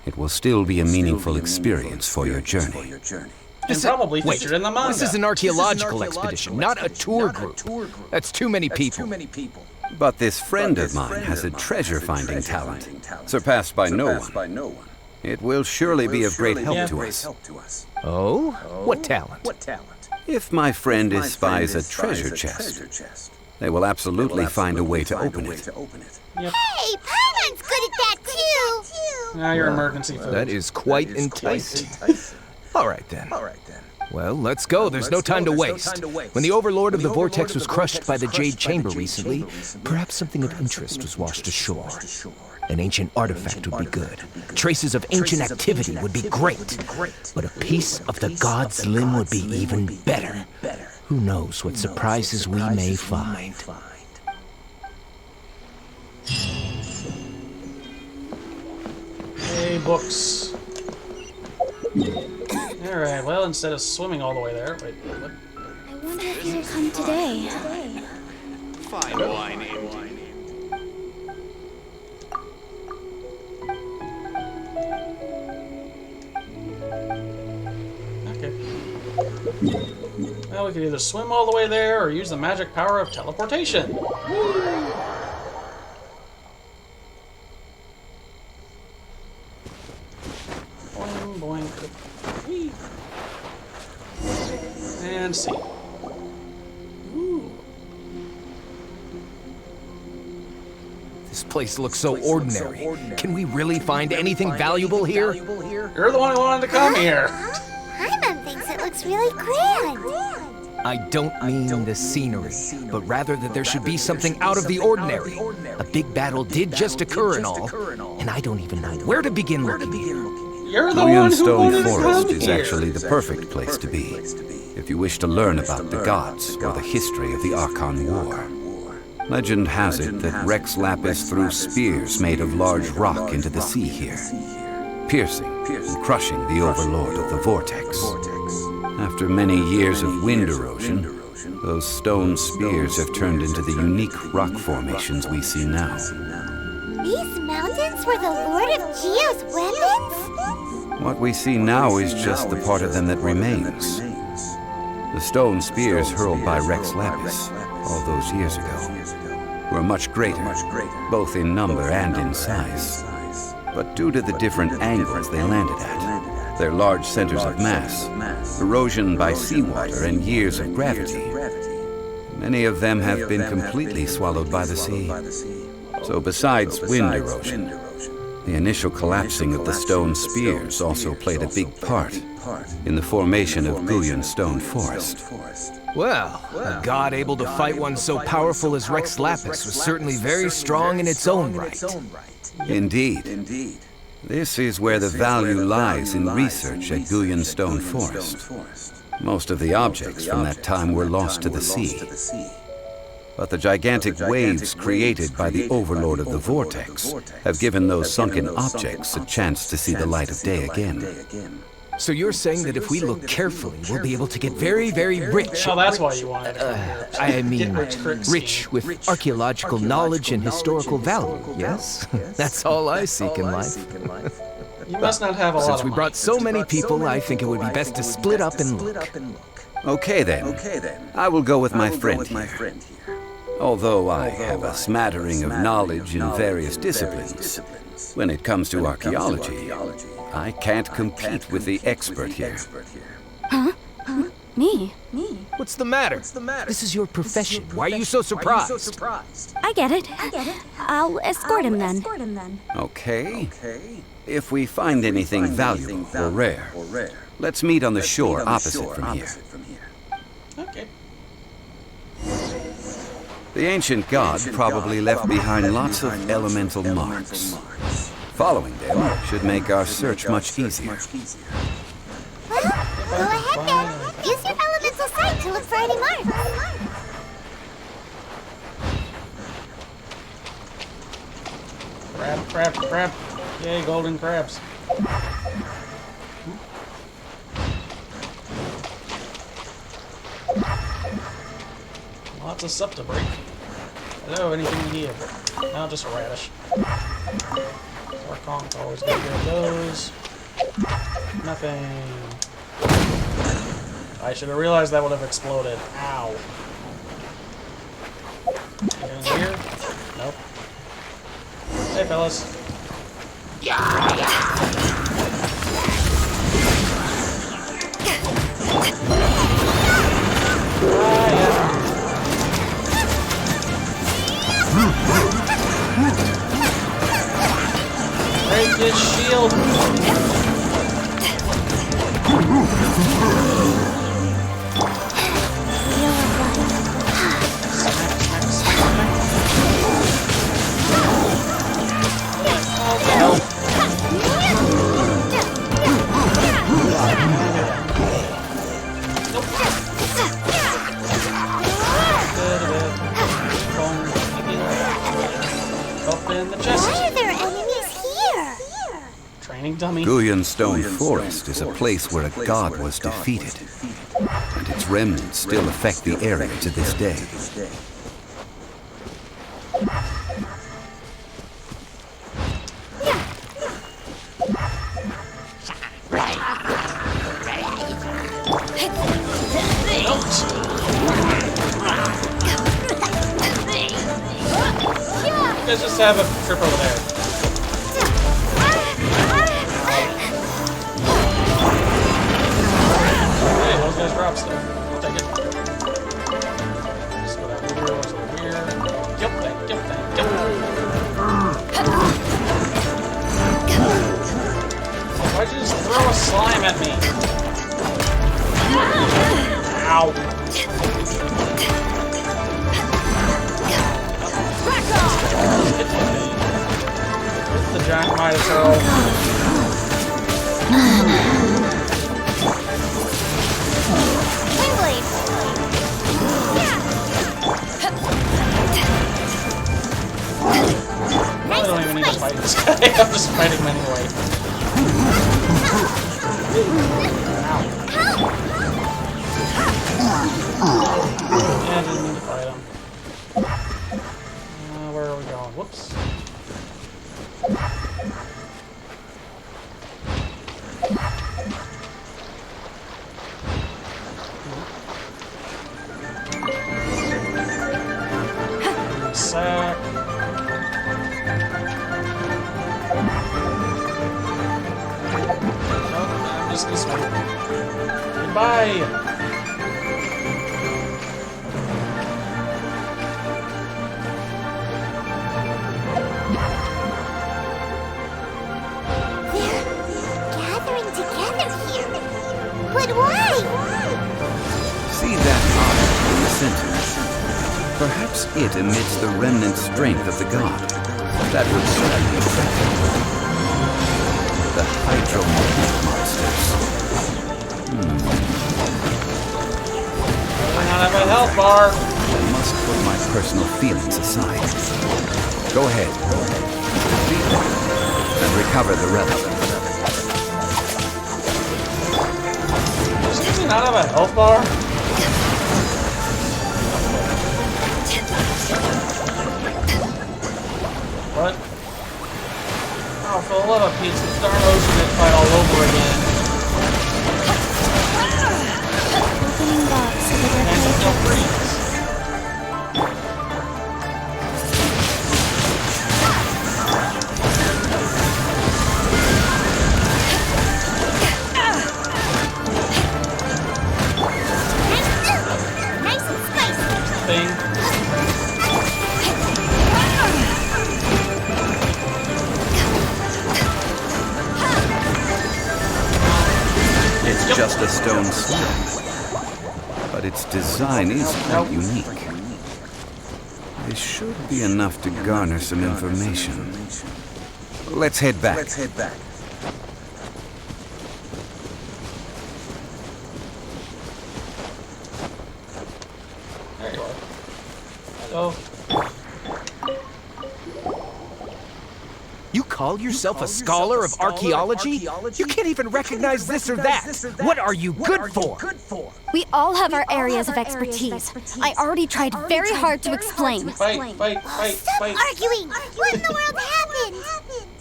it will still be a meaningful experience for your journey. And probably featured in the manga. This is an archaeological expedition, not a tour group. That's too many people. But this friend of mine has a treasure-finding talent, surpassed by no one. It will surely be of great help to us. Oh? What talent? If my friend espies a treasure chest, they will absolutely find a way to open it. Yep. Hey, Paimon's good at that too. Now your emergency food. That is quite enticing. All right then. Well, let's go. There's no time to waste. When the Overlord of the Vortex was crushed by the Jade Chamber recently, perhaps something of interest was washed ashore. An ancient artifact would be good. Traces of ancient activity would be great. But a piece of the god's limb would be even better. Who knows what surprises we may find. Hey, books. Alright, well, instead of swimming all the way there, wait, what? I wonder if you'll come today. Fine wine. Okay. Well, we could either swim all the way there or use the magic power of teleportation. Boing, boing. Whee. And see. Ooh. This place looks so ordinary. Can we really find anything valuable here? You're the one who wanted to come here. Paimon thinks it looks really grand. I don't mean the scenery, but rather that there should be something out of the ordinary. A big battle did just occur and all, and I don't even know where to begin looking here. You're the one who Stone wanted to Forest come is here. actually the perfect place to be if you wish to learn about the gods or the history of the Archon War. Legend has it that Rex Lapis threw spears made of large rock into the sea here, piercing and crushing the overlord of the Vortex. After many years of wind erosion, those stone spears have turned into the unique rock formations we see now. These mountains were the Lord of Geo's weapons? What we see now is just the part of them that remains. The stone spears hurled by Rex Lapis all those years ago were much greater, both in number and in size. But due to the different angles they landed at, their large centers of mass, erosion by seawater, and years of gravity, many of them have been completely swallowed by the sea. So besides wind erosion, the initial collapsing of the stone spears also played a big part in the formation of Gullion Stone Forest. Well, a god able to fight one so powerful as Rex Lapis was certainly very strong in its own right. Indeed. This is where the value lies in research at Gullion Stone Forest. Most of the objects from that time were lost to the sea. But the gigantic waves created by the overlord of the Vortex have given those sunken objects a chance to see the light of day again. So you're saying that if we look carefully, we'll be able to get very, very rich. Oh, that's why you wanted to come here. I mean, Get rich with archaeological knowledge and historical value, yes? That's all I seek in life. You must not have a lot of Since we money. brought so many people, I think it would be best to split up and look. Okay then, I will go with my friend here. Although I have a smattering of knowledge in various disciplines, when it comes to archaeology, I can't compete with the expert here. Huh? Me? What's the matter? This is your profession. Why are you so surprised? I get it. I'll escort him then. Okay. If we find anything valuable or rare, let's meet on the shore opposite from here. Okay. The ancient god probably left behind lots of elemental marks. Following them should make our search much easier. Well, go ahead then. Use your elemental sight to look for any marks. Crab. Yay, golden crabs. Lots of stuff to break. Hello, anything you need? No, just a radish. Sarcon's always good to get those. Nothing. I should have realized that would have exploded. Ow. Anything in here? Nope. Hey, fellas. Break his shield. Why are there enemies here? Training dummy. Gullion Stone Forest is a place where a god was defeated, and its remnants still affect the area to this day. You guys just have a trip over there. Hey, those guys drop stuff. I'll take it. Just go down here, what's over here? Yep. Why'd you just throw a slime at me? Ow. The giant Minotaur. Windblade. I don't even need to fight this guy. I'm just fighting him anyway. Yeah, I didn't mean to fight him. Where are we going? Whoops. Sack. Nope, I'm just this way. Goodbye! Gathering together here. But why? See that eye in the center? Perhaps it emits the remnant strength of the god. That would certainly affect the hydromorphic monsters. I don't have a health bar. I must put my personal feelings aside. Go ahead. Defeat them and recover the relic. Does he not have a health bar? What? Oh, for the love of Pete, this darn ocean fight all over again. Opening box of the And record. still freeze. Nice and spicy. Thing. It's just a stone slab, but its design is quite unique. This should be enough to garner some information. Let's head back. There you are. Hello. You call yourself a scholar of archaeology? You can't even recognize this or that. What are you good for? We all have our areas of expertise. I already tried very hard to explain. Fight. Stop arguing! What in the world happened?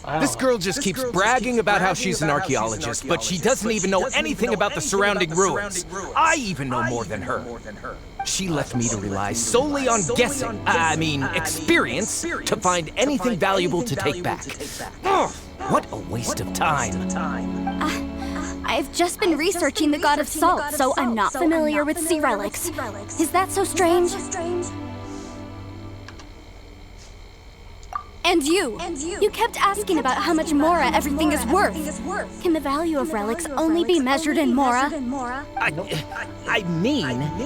I don't This know. girl just keeps bragging about how she's an archaeologist, but she doesn't even know anything about the surrounding ruins. I even know more than her. She left me to rely solely on guessing, experience, to find anything valuable to take back. Ugh, what a waste of time. I've just been researching the god of salt, so I'm not familiar with sea relics. Is that so strange? And you kept asking about how much Mora everything is worth. Can the value of relics only be measured in Mora?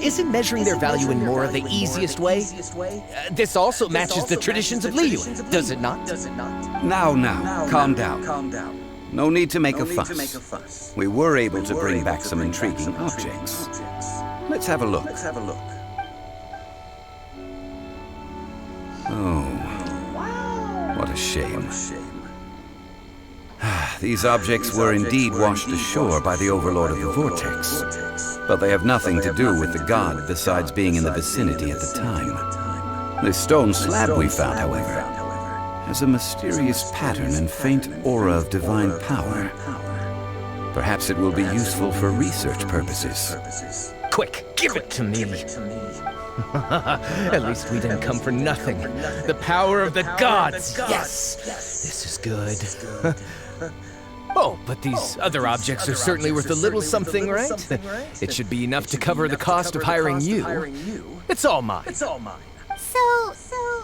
Isn't measuring their value in Mora the easiest way? This also matches the traditions of Liyue, does it not? Now, calm down. No need to make a fuss. We were able to bring back some intriguing objects. Let's have a look. Oh, what a shame. These objects were indeed washed ashore by the Overlord of the Vortex, but they have nothing to do with the god besides being in the vicinity at the time. This stone slab we found, however, has a mysterious pattern and faint aura of divine power. Perhaps it will be useful for research purposes. Quick, give it to me. At least we didn't come for nothing. The power of the gods, yes! This is good. Oh, but these other objects are certainly worth a little something, right? It should be enough to cover the cost of hiring you. It's all mine. So,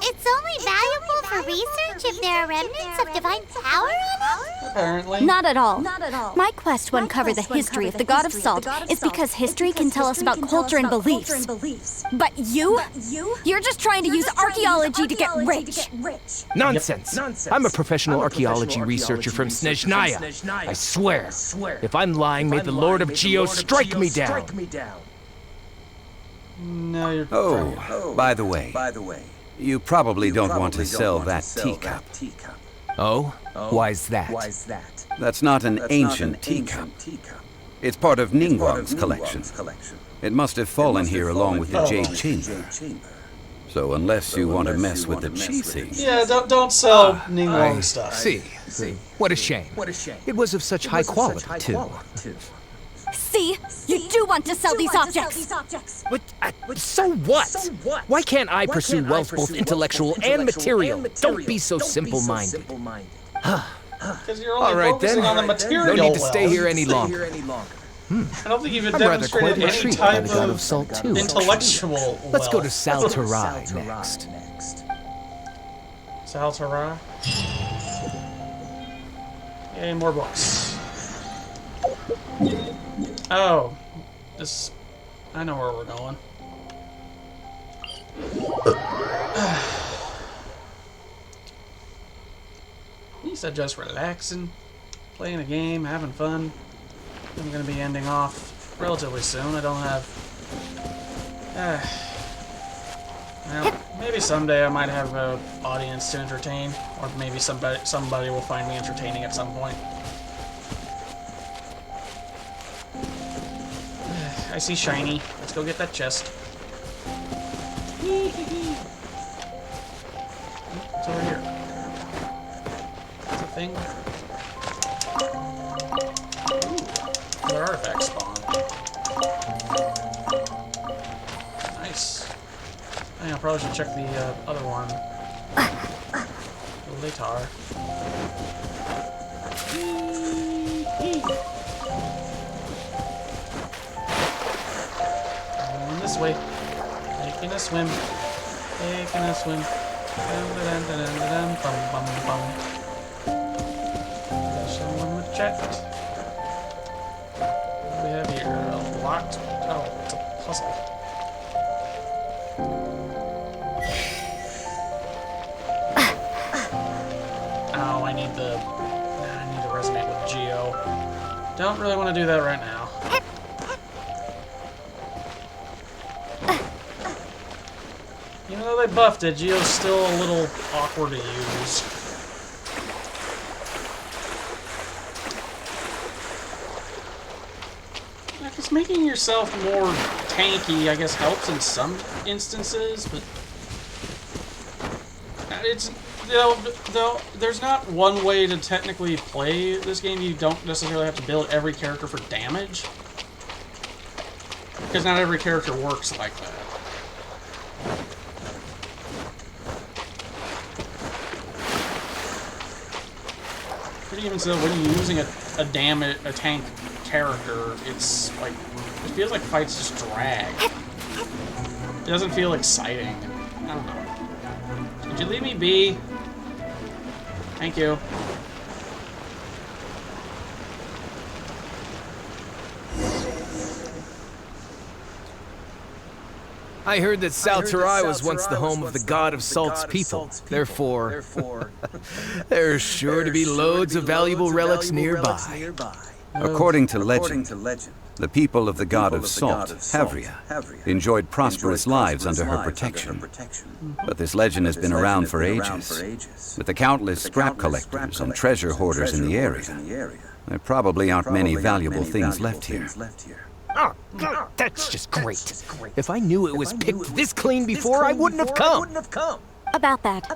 it's only valuable for research if there are remnants of divine power in it? Apparently. Not at all. My quest to uncover the history of the God of Salt is because history can tell us about culture and beliefs. But you're just trying to use archaeology to get rich. Nonsense! I'm a professional archaeology researcher from Snezhnaya. I swear, if I'm lying, may the Lord of Geo strike me down. No, you're... Oh, by the way, you probably don't want to sell that teacup. Oh? Why's that? That's not an ancient teacup. It's part of Ningguang's collection. It must have fallen here along with the Jade Chamber. So unless you want to mess with the cheesing... Yeah, don't sell Ningguang stuff. See. What a shame. It was of such high quality, too. See? You do want to sell these objects! But, so what? Why can't I pursue wealth both intellectual and material? Don't be so simple-minded. Because you're only focusing on the material No need to wealth. stay here any longer. I don't think you've I'm rather quite demonstrated any intrigued by type the God of of Salt, too. intellectual wealth. Let's go to Sal Tarai next. Sal Tarai? Yay, more books. Oh, this... I know where we're going. He said just relaxing, playing a game, having fun. I'm gonna be ending off relatively soon. I don't have... well, maybe someday I might have an audience to entertain, or maybe somebody will find me entertaining at some point. I see shiny. Let's go get that chest. What's over here? What's the thing? Ooh, the artifact spawn. Nice. I think I probably should check the other one. The Latar. This way. Taking a swim. Taking a swim. Dum da dum da dum da dum bum bum bum. There's someone with chat. What do we have here? A locked. Oh, it's a puzzle. Oh, I need to resonate with Geo. Don't really want to do that right now. Even though they buffed it, Geo's still a little awkward to use. I guess making yourself more tanky, I guess, helps in some instances, but it's, though there's not one way to technically play this game. You don't necessarily have to build every character for damage, because not every character works like that. But even so, when you're using a tank character, it's like, it feels like fights just drag. It doesn't feel exciting. I don't know. Could you leave me be? Thank you. I heard that Sal Tarai was once the home of the God of Salt's people. Therefore, there's sure to be loads of valuable relics nearby. According to legend, the people of the God of Salt, Havria, enjoyed prosperous lives under her protection. But this legend has been around for ages. With the countless scrap collectors and treasure hoarders in the area, there probably aren't many valuable things left here. Oh, that's just great. If I knew it was picked this clean before, I wouldn't have come. About that,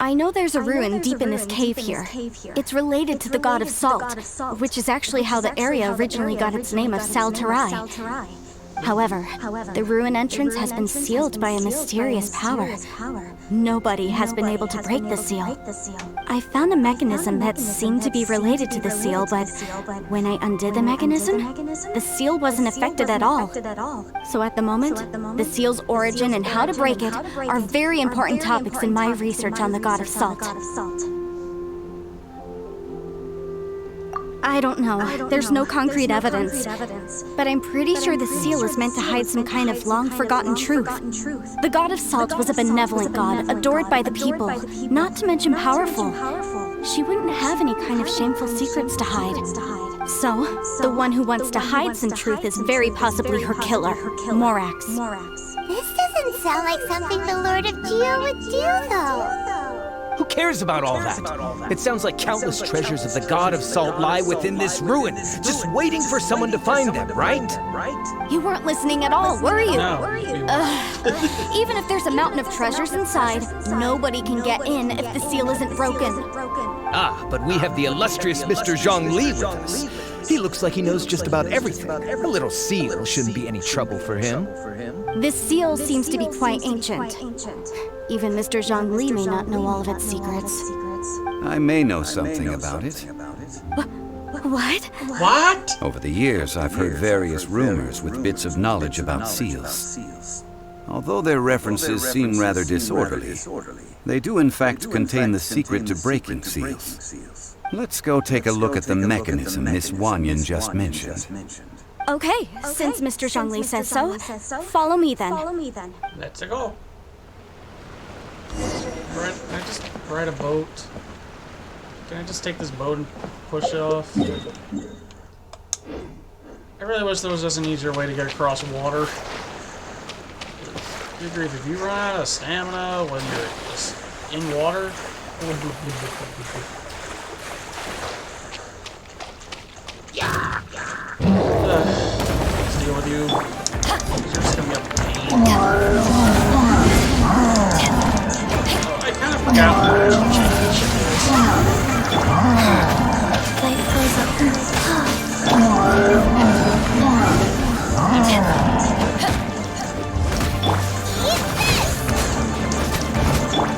I know there's a ruin deep in this cave here. It's related to the God of Salt, which is actually how the area originally got its name of Sal Tarai. However, the ruin entrance has been sealed by a mysterious power. Nobody has been able to break the seal. I found a mechanism that seemed to be related to the seal, but when I undid the mechanism, the seal wasn't affected at all. So at the moment, the seal's origin and how to break it are very important topics in my research on the God of Salt. I don't know. There's no concrete evidence. But I'm pretty sure the seal is meant to hide some kind of long-forgotten truth. The god of salt was a benevolent god, adored by the people, not to mention powerful. She wouldn't have any kind of shameful secrets to hide. So, the one who wants to hide some truth is very possibly her killer, Morax. This doesn't sound like something the Lord of Geo would do, though. Who cares about all that? It sounds like countless treasures of the God of Salt lie within this ruin, just waiting for someone to find them, right? You weren't listening at all, were you? No. Even if there's a mountain of treasures inside, nobody can get in if the seal isn't broken. Ah, but we have the illustrious Mr. Zhongli with us. He looks like he knows just about everything. A little seal shouldn't be any trouble for him. This seal seems to be quite ancient. Even Mr. Zhongli may not know all of its secrets. I may know something about it. What? What? Over the years, I've heard various rumors with bits of knowledge about seals. Although their references seem rather disorderly, they do in fact contain the secret to breaking seals. Let's go take a look at the mechanism Miss Wanyan just mentioned. Okay, since Mr. Zhongli says so, follow me then. Let's go. Can I just ride a boat? Can I just take this boat and push it off? I really wish there was just an easier way to get across water. You agree, if you run out of stamina when you're just in water? Let's deal with you. You're just gonna be a pain. I kind of forgot what actually changed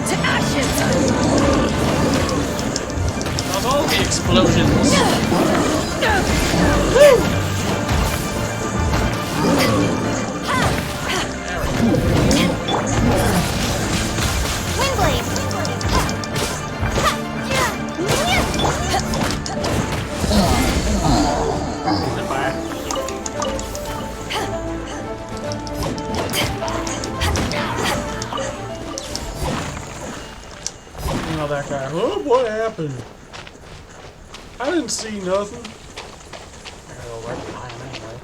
To ashes! Of all the explosions. That guy. Oh, what happened? I didn't see nothing. I gotta go right behind him anyway.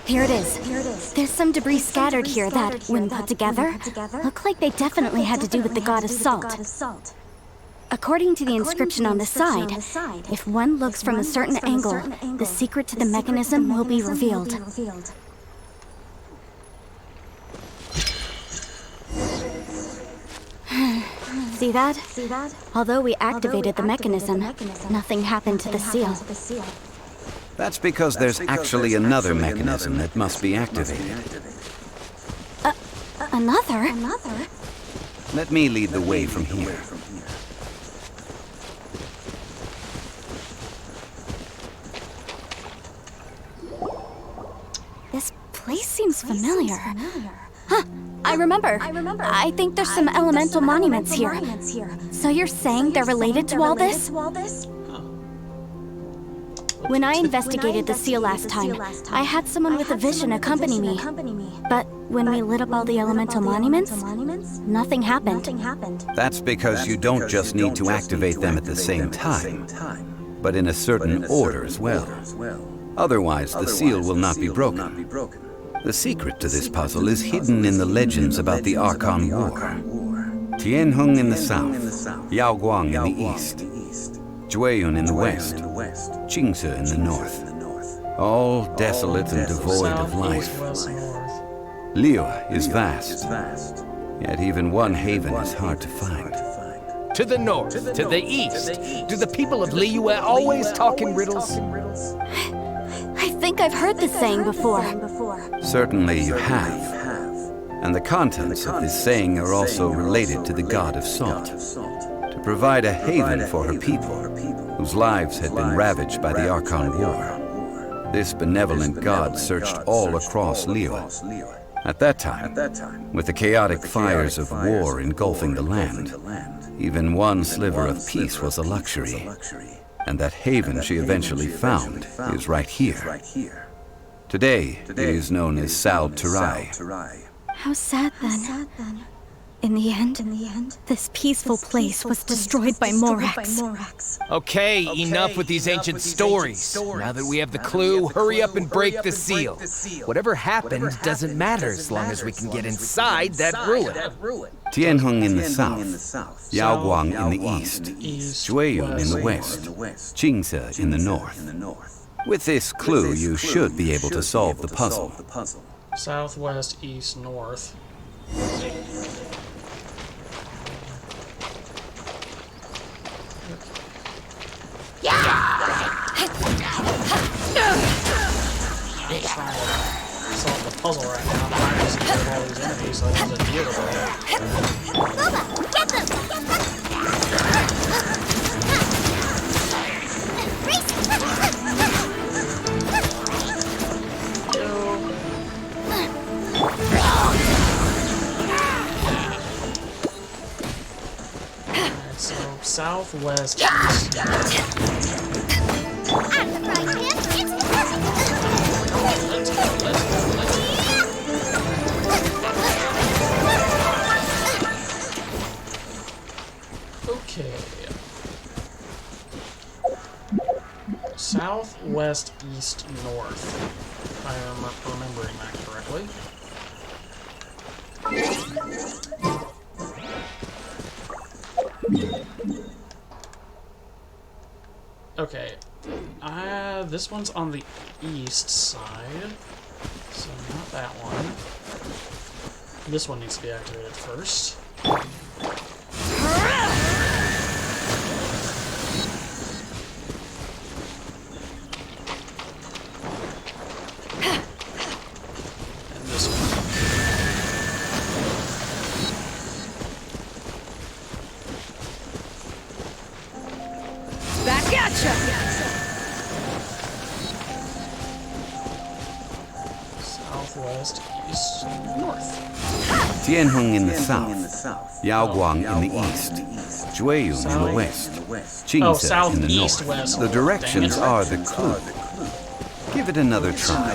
Here it is. There's some debris scattered here that, when put together, look like they definitely had to do with the god of salt. According to the inscription on the side, if one looks from a certain angle, the secret to the mechanism will be revealed. See that? Although we activated the mechanism, nothing happened to the seal. That's because there's actually another mechanism that must be activated. Another? Let me lead the way from here. This place seems familiar. Huh, I remember. I think there's some elemental monuments here. So you're saying they're related to all this? When I investigated the seal last time, I had someone with a vision accompany me. But when we lit up all the elemental monuments, nothing happened. That's because you don't just need to activate them at the same time, but in a certain order as well. Otherwise, the seal will not be broken. The secret to this puzzle is hidden in the legends about the Archon War. Tianheng in the south, Yaoguang in the east, Jueyun in the west, Qingce in the north. All desolate and devoid of life. Liyue is vast, yet even one haven is hard to find. To the north, to the east. Do the people of Liyue always talk in riddles? I think I've heard this saying before. Certainly you have. And the contents of this saying are also related to the god of salt. To provide a haven for her people, whose lives had been ravaged by the Archon War. This benevolent god searched all across Liyue. At that time, with the chaotic fires of war engulfing the land, even one sliver of peace was a luxury. And that haven she eventually found is right here. Today, it is known as Sal Turai. How sad then. In the end, this peaceful place was destroyed by Morax. Okay, enough with these ancient stories. Now that we have the clue, hurry up and break the seal. Whatever happened doesn't matter as long as we can get inside that ruin. Tianheng in the south, Yaoguang in the east, Jueyun in the west, Qingce in the north. With this clue, you should be able to solve the puzzle. Southwest, east, north. Solve the puzzle right now. I'm just gonna kill all these enemies so I can deal with it. Loba, get them! Alright, so southwest, east. Okay. Southwest, east, north. If I am remembering that correctly. Okay. This one's on the east side. So not that one. This one needs to be activated first. And this one. Back at ya! Southwest, east, north. Tianheng in the south, Yaoguang in the east, Jueyun in the west, Qingce in the north. West. The directions are the clue. Give it another try.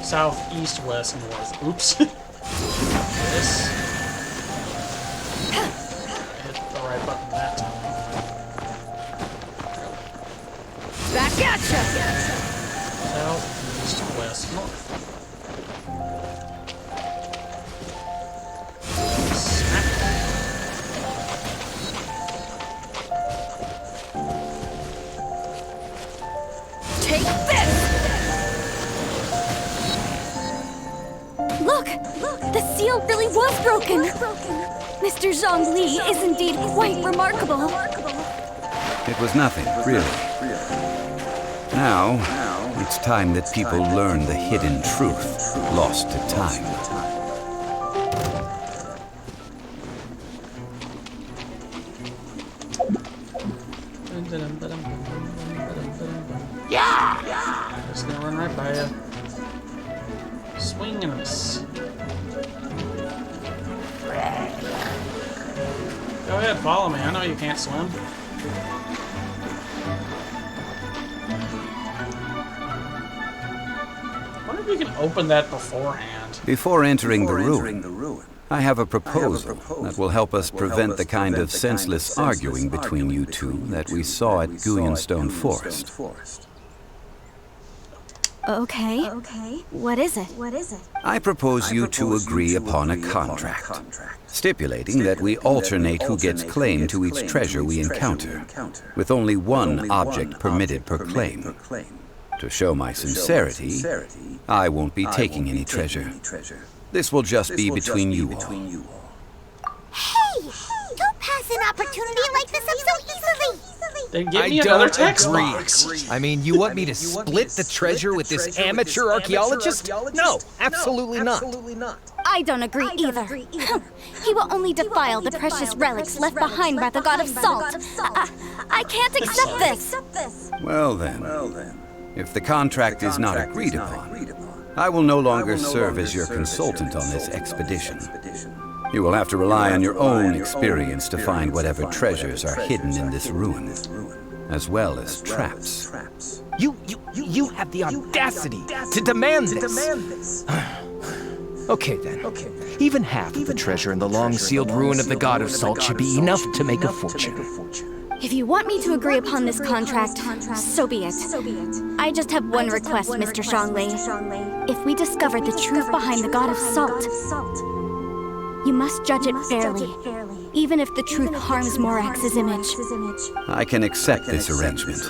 South, east, west, north. Oops. This. I hit the right button that time. Back at ya! South, east, west, north. Take this! Look! The seal really was broken! Mr. Zhongli is indeed quite remarkable. It was nothing, really. Now, it's time that people learn the hidden truth lost to time. Just gonna run right by you. Swing and a miss. Go ahead, follow me. I know you can't swim. I wonder if you can open that beforehand. Before entering the ruin, I have a proposal that will help us prevent the kind of senseless arguing between you two that we saw at Guyanstone Forest. Okay. What is it? I propose you two agree upon a contract, stipulating that we alternate who gets claim to each treasure we encounter, with only one object permitted per claim. To show my sincerity, I won't be taking any treasure. This will just be between you all. Hey! Don't pass an opportunity like this up so easily! Then give me another text agree. box. I mean, you want me to split the treasure with this amateur archaeologist? No, absolutely not. I don't agree either. He will only defile the precious relics left behind by the god of salt. I can't accept this. Well then, If the contract is not agreed upon, I will no longer serve as your consultant on this expedition. You will have to rely on your own experience to find whatever treasures are hidden in this ruin, as well as traps. You have the audacity to demand this. Okay then. Even half of the treasure in the long-sealed ruin of the God of Salt should be enough to make a fortune. If you want me to agree upon this contract, so be it. I just have one request, Mr. Zhongli. If we discover the truth behind the God of Salt, you must judge it fairly, even if the truth harms Morax's image. I can accept this arrangement.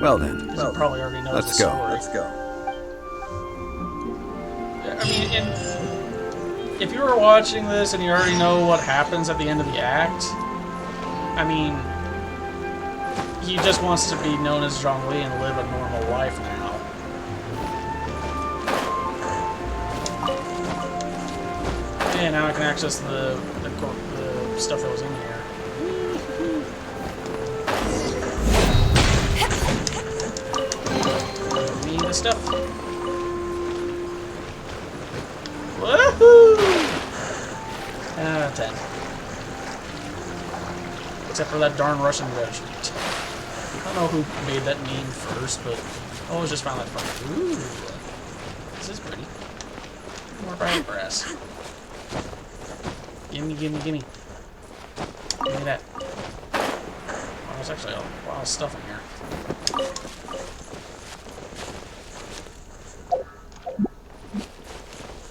Well then, Probably already knows let's the go. story. I mean, if you were watching this and you already know what happens at the end of the act, I mean, he just wants to be known as Zhongli and live a normal life now. And now I can access the stuff that was in here. Give me the stuff. Woohoo! 10 out of 10. Except for that darn Russian regiment. I don't know who made that meme first, but I always just found that funny. Ooh, this is pretty. More bright brass. Gimme, gimme, gimme. Give me that. Oh, there's actually a lot of stuff in here.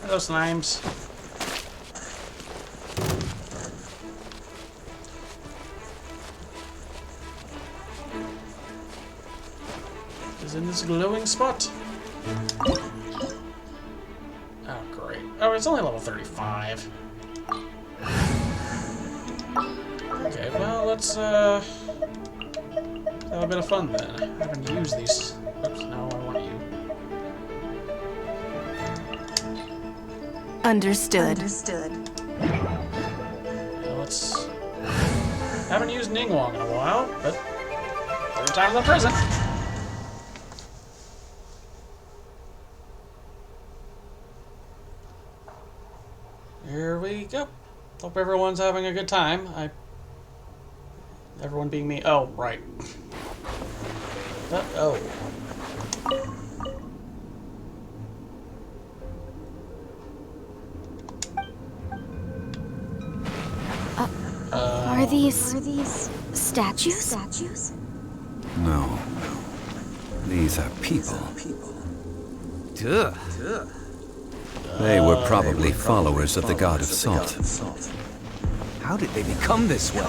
Hello, Slimes. Is in this glowing spot. Oh, great. Oh, it's only level 35. Okay, well, let's, have a bit of fun then. I haven't used these. Oops, no, I want you. Understood. Well, let's... Haven't used Ningguang in a while, but... Third time in the prison. Here we go. Hope everyone's having a good time. Everyone being me. Oh, right. Oh. Are these statues? No. These are people. Duh. They were probably followers of the God of Salt. How did they become this way?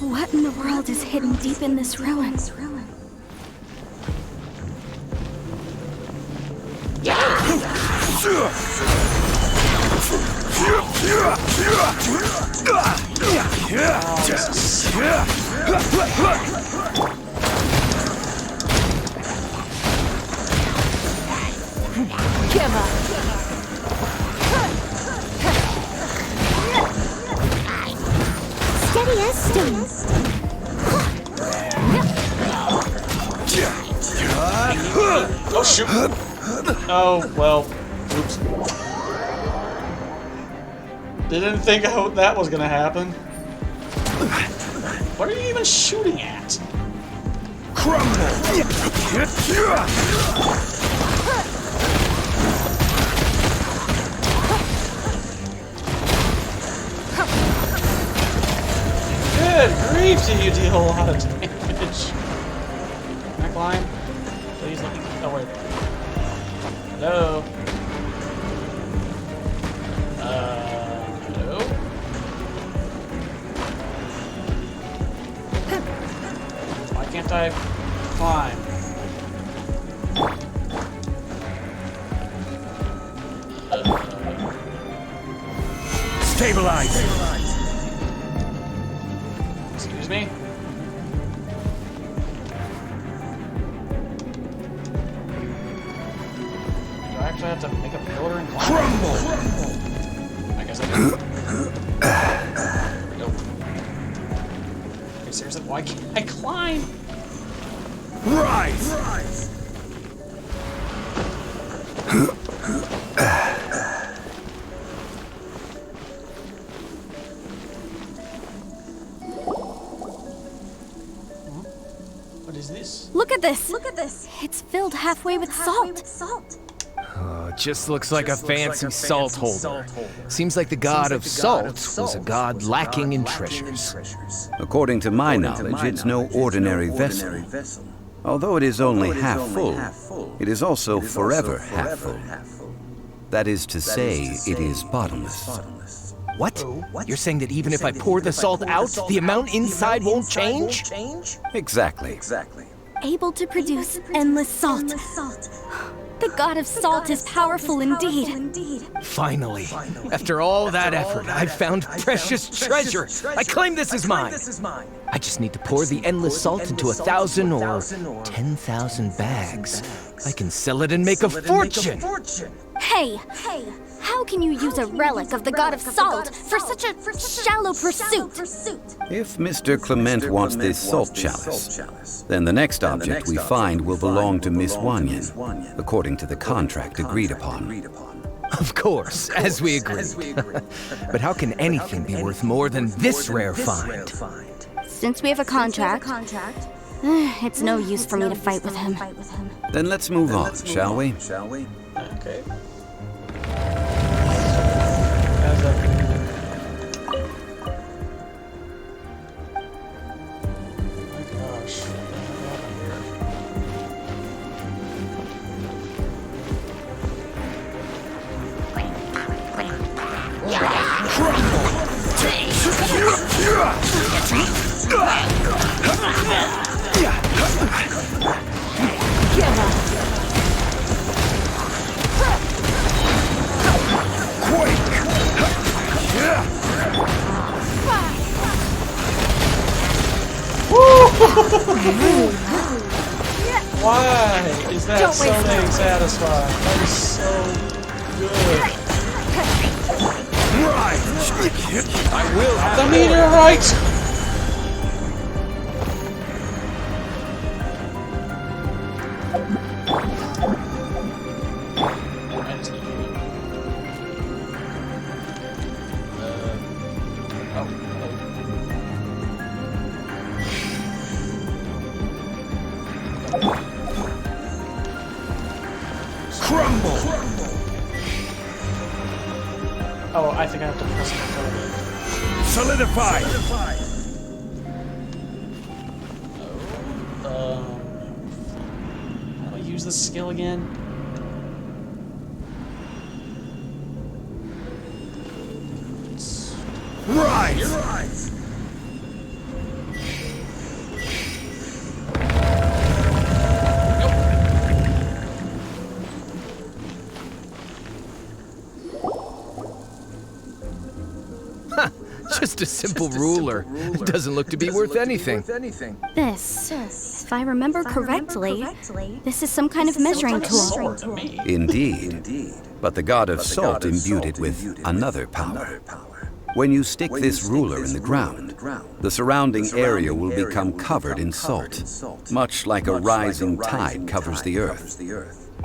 What in the world is hidden deep in this ruin? Give up. Steady as stone. Oh, shoot. Oh, well. Oops. Didn't think that was gonna happen. What are you even shooting at? Good grief, do you deal a lot of damage. Can I climb? Please let me... Oh, wait. Hello? Hello? Why can't I climb? Stabilize. Excuse me? Do I actually have to make a pillar and climb? Crumble. I guess I do. There we go. Okay, seriously, why can't I climb? Rise! What is this? Look at this! Look at this! It's filled halfway with salt. Oh, it just looks like a fancy salt holder. Seems like the god of salt was a god lacking in treasures. According to my knowledge, it's no ordinary vessel. Although it is only half full, it is also forever half full. That is to say, it is bottomless. What? You're saying that even if I pour the salt out, the amount inside won't change? Exactly. Able to produce endless salt. The god of salt is powerful indeed. Finally, after all that effort, I've found precious treasure. I claim this is mine. I just need to pour the endless salt into 1,000 or 10,000 bags. I can sell it and make a fortune. Hey! How can you use a relic of the god of salt for such a shallow pursuit? If Mr. Clement wants this salt chalice, then the next object we find will belong to Miss Wanyan, according to the contract agreed upon. Of course, as we agreed. But how can anything be worth more than this rare find? Since we have a contract, it's no use for me to fight with him. Then let's move on, shall we? Okay. Why is that so dang satisfying? That is so good. I will have The meteorite! Oh, I think I have to press it for Solidify! How do I use this skill again? Rise! Just a simple ruler. It doesn't look to be worth anything. This, if I remember correctly, this is some kind of measuring tool. Indeed. But the god of salt imbued it with another power. When you stick this ruler in the ground, the surrounding area will become covered in salt, much like a rising tide covers the earth.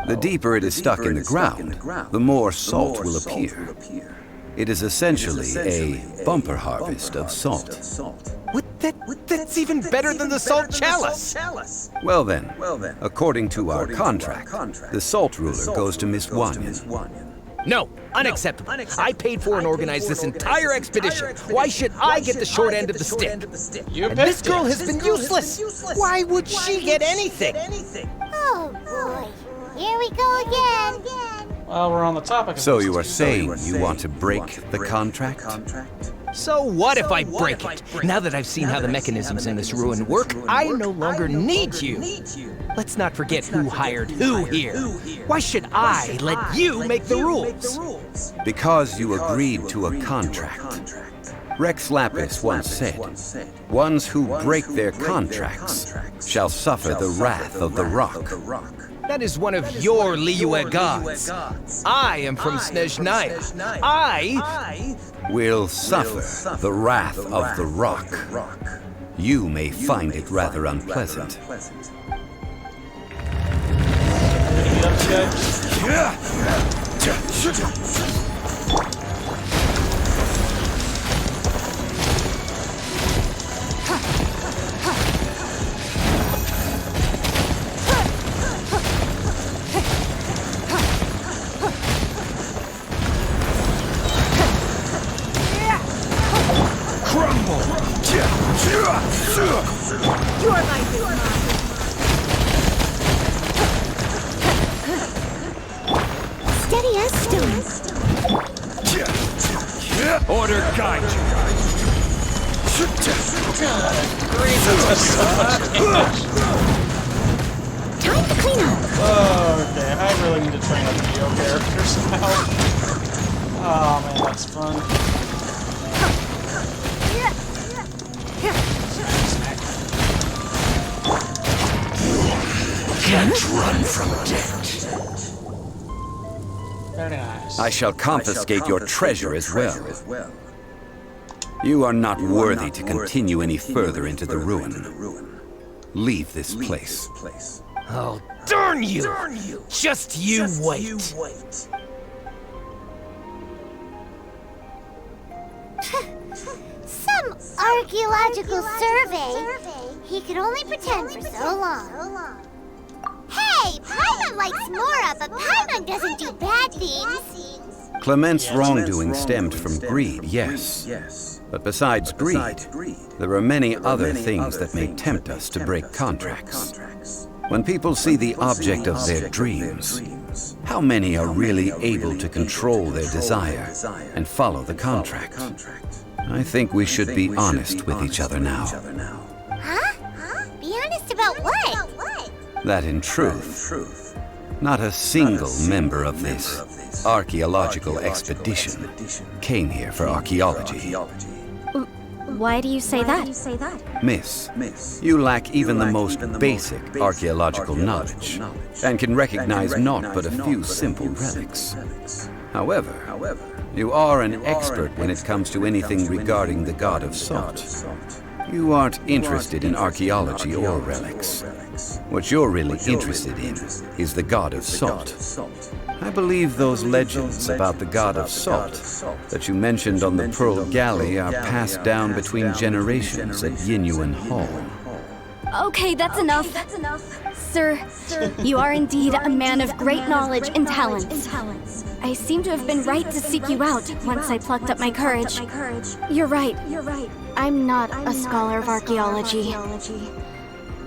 The deeper it is stuck in the ground, the more salt will appear. It is essentially a bumper harvest of salt. What? That's even better than the salt chalice! Well then, according to our contract, the salt ruler goes to Miss Wanyan. No, unacceptable. I paid for and organized this entire expedition. Why should I get the short end of the stick? And this girl has been useless. Why would she get anything? Oh boy, here we go again. Well, we're on the topic of So this. you are saying you want to break the contract? So what if I break it? Now that I've seen how the mechanisms in this ruin work, I no longer need you. Let's not forget who hired who here. Why should I let you make the rules? Because you agreed to a contract. Rex Lapis once said, "Ones who break their contracts shall suffer the wrath of the rock." That is one of your Liyue gods. I am from Snezhnaya. I will suffer the wrath of the rock. You may find it rather unpleasant. Steady as stone. Order guide you. Time to clean up. Okay, I really need to train up Geo characters now. Oh man, that's fun. Can't run from death. Very nice. I shall confiscate your treasure as well. You are not worthy to continue any further into the ruin. Leave this place. Oh, darn you! Just you wait. Some archaeological survey. He could only pretend for so long. Hey, Paimon likes Mora, but Paimon doesn't do bad things. Clement's wrongdoing stemmed from greed, yes. But besides greed, there are many other things that may tempt us to break contracts. When people see the object of their dreams, how many are really able to control their desire and follow the contract? I think we should be honest with each other now. Huh? Be honest about what? That in truth, not a single member of this archaeological expedition came here for archaeology. Why do you say that? Miss, you lack even the most basic archaeological knowledge, and can recognize naught but a few simple relics. However, you are an expert when it comes to anything regarding the god of salt. You aren't interested in archaeology or relics. What you're really interested in is the god of salt. I believe those legends about the god of salt that you mentioned on the Pearl Galley are passed down between generations at Yinyuan Hall. Okay, that's enough. Sir, you are indeed a man of great knowledge and talents. I seem to have been right to seek you out once I plucked up my courage. You're right. I'm not a scholar of archaeology.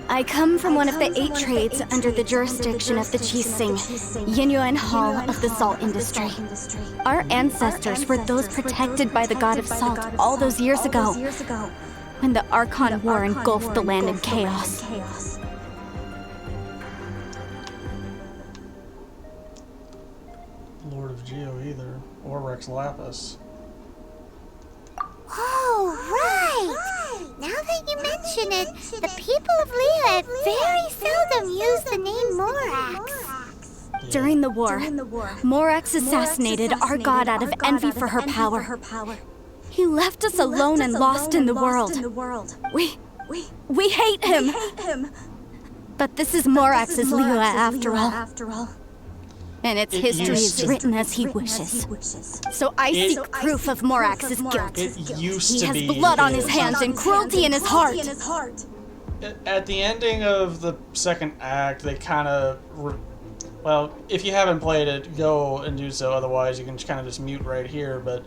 I come from one of the 8 trades under the jurisdiction of the Chising, Yinyuan Hall of the salt industry. Our ancestors were those protected by the god of salt all those years ago, when the Archon War engulfed the land in chaos. Lord of Geo either, or Rex Lapis. Oh, right! Now that you mention it, the people of Liyue very seldom use the name Morax. During the war, Morax assassinated our god out of envy for her power. He left us alone and lost in the world. We hate him! But this is Morax's Liyue after all. And its history is written as he wishes. So I seek proof of Morax's guilt. He has blood on his hands and cruelty in his heart. At the ending of the second act, they kind of... Well, if you haven't played it, go and do so. Otherwise, you can kind of just mute right here. But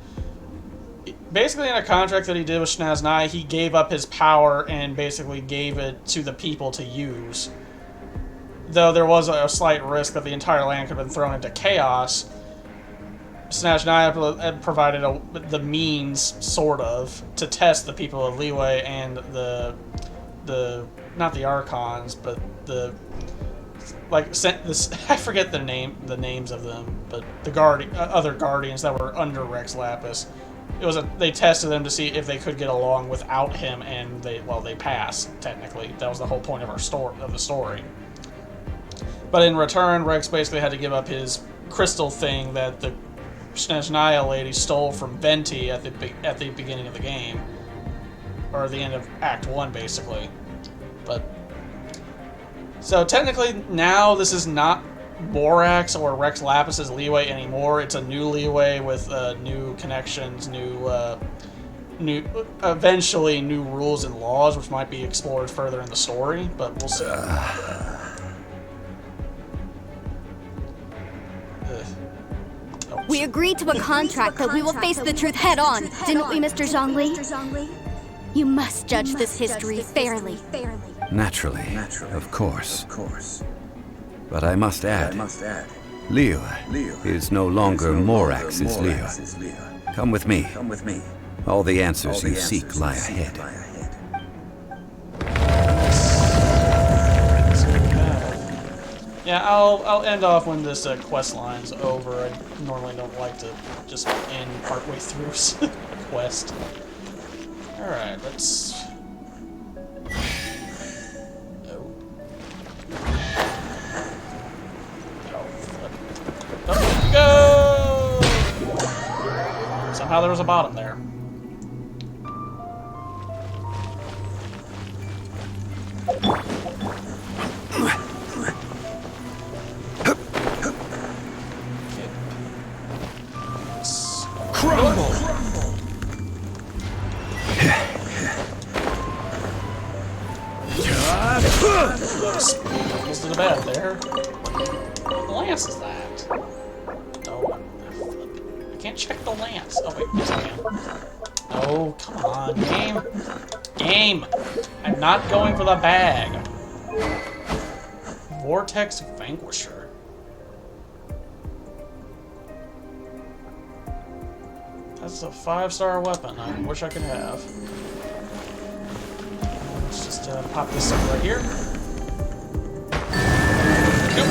basically, in a contract that he did with Snaznai, he gave up his power and basically gave it to the people to use. Though there was a slight risk that the entire land could have been thrown into chaos, Snaznai had provided the means, sort of, to test the people of Liyue and the not the Archons, but I forget the names of them, but the other guardians that were under Rex Lapis. They tested them to see if they could get along without him, and they passed. Technically, that was the whole point of the story. But in return, Rex basically had to give up his crystal thing that the Snezhnaya lady stole from Venti at the beginning of the game, or the end of Act 1, basically. But so technically, now this is not Borax or Rex Lapis's leeway anymore. It's a new leeway with new connections, eventually new rules and laws, which might be explored further in the story, but we'll see. We agreed to a contract that we will face the truth head on, didn't we, Mr. Zhongli? You must judge this history fairly. Naturally, of course. But I must add, Liu is no longer Morax's Liu. Come with me. All the answers you seek lie ahead. Yeah, I'll end off when this quest line's over. I normally don't like to just end partway through a quest. Alright, let's... Up we go! Somehow there was a bottom there. Crumble! Almost to the bed there. What lance is that? Oh, I can't check the lance. Oh wait, yes I can. Oh, come on, game. Game! I'm not going for the bag. Vortex Vanquisher. That's a 5-star weapon. I wish I could have. Let's just pop this up right here. Nope.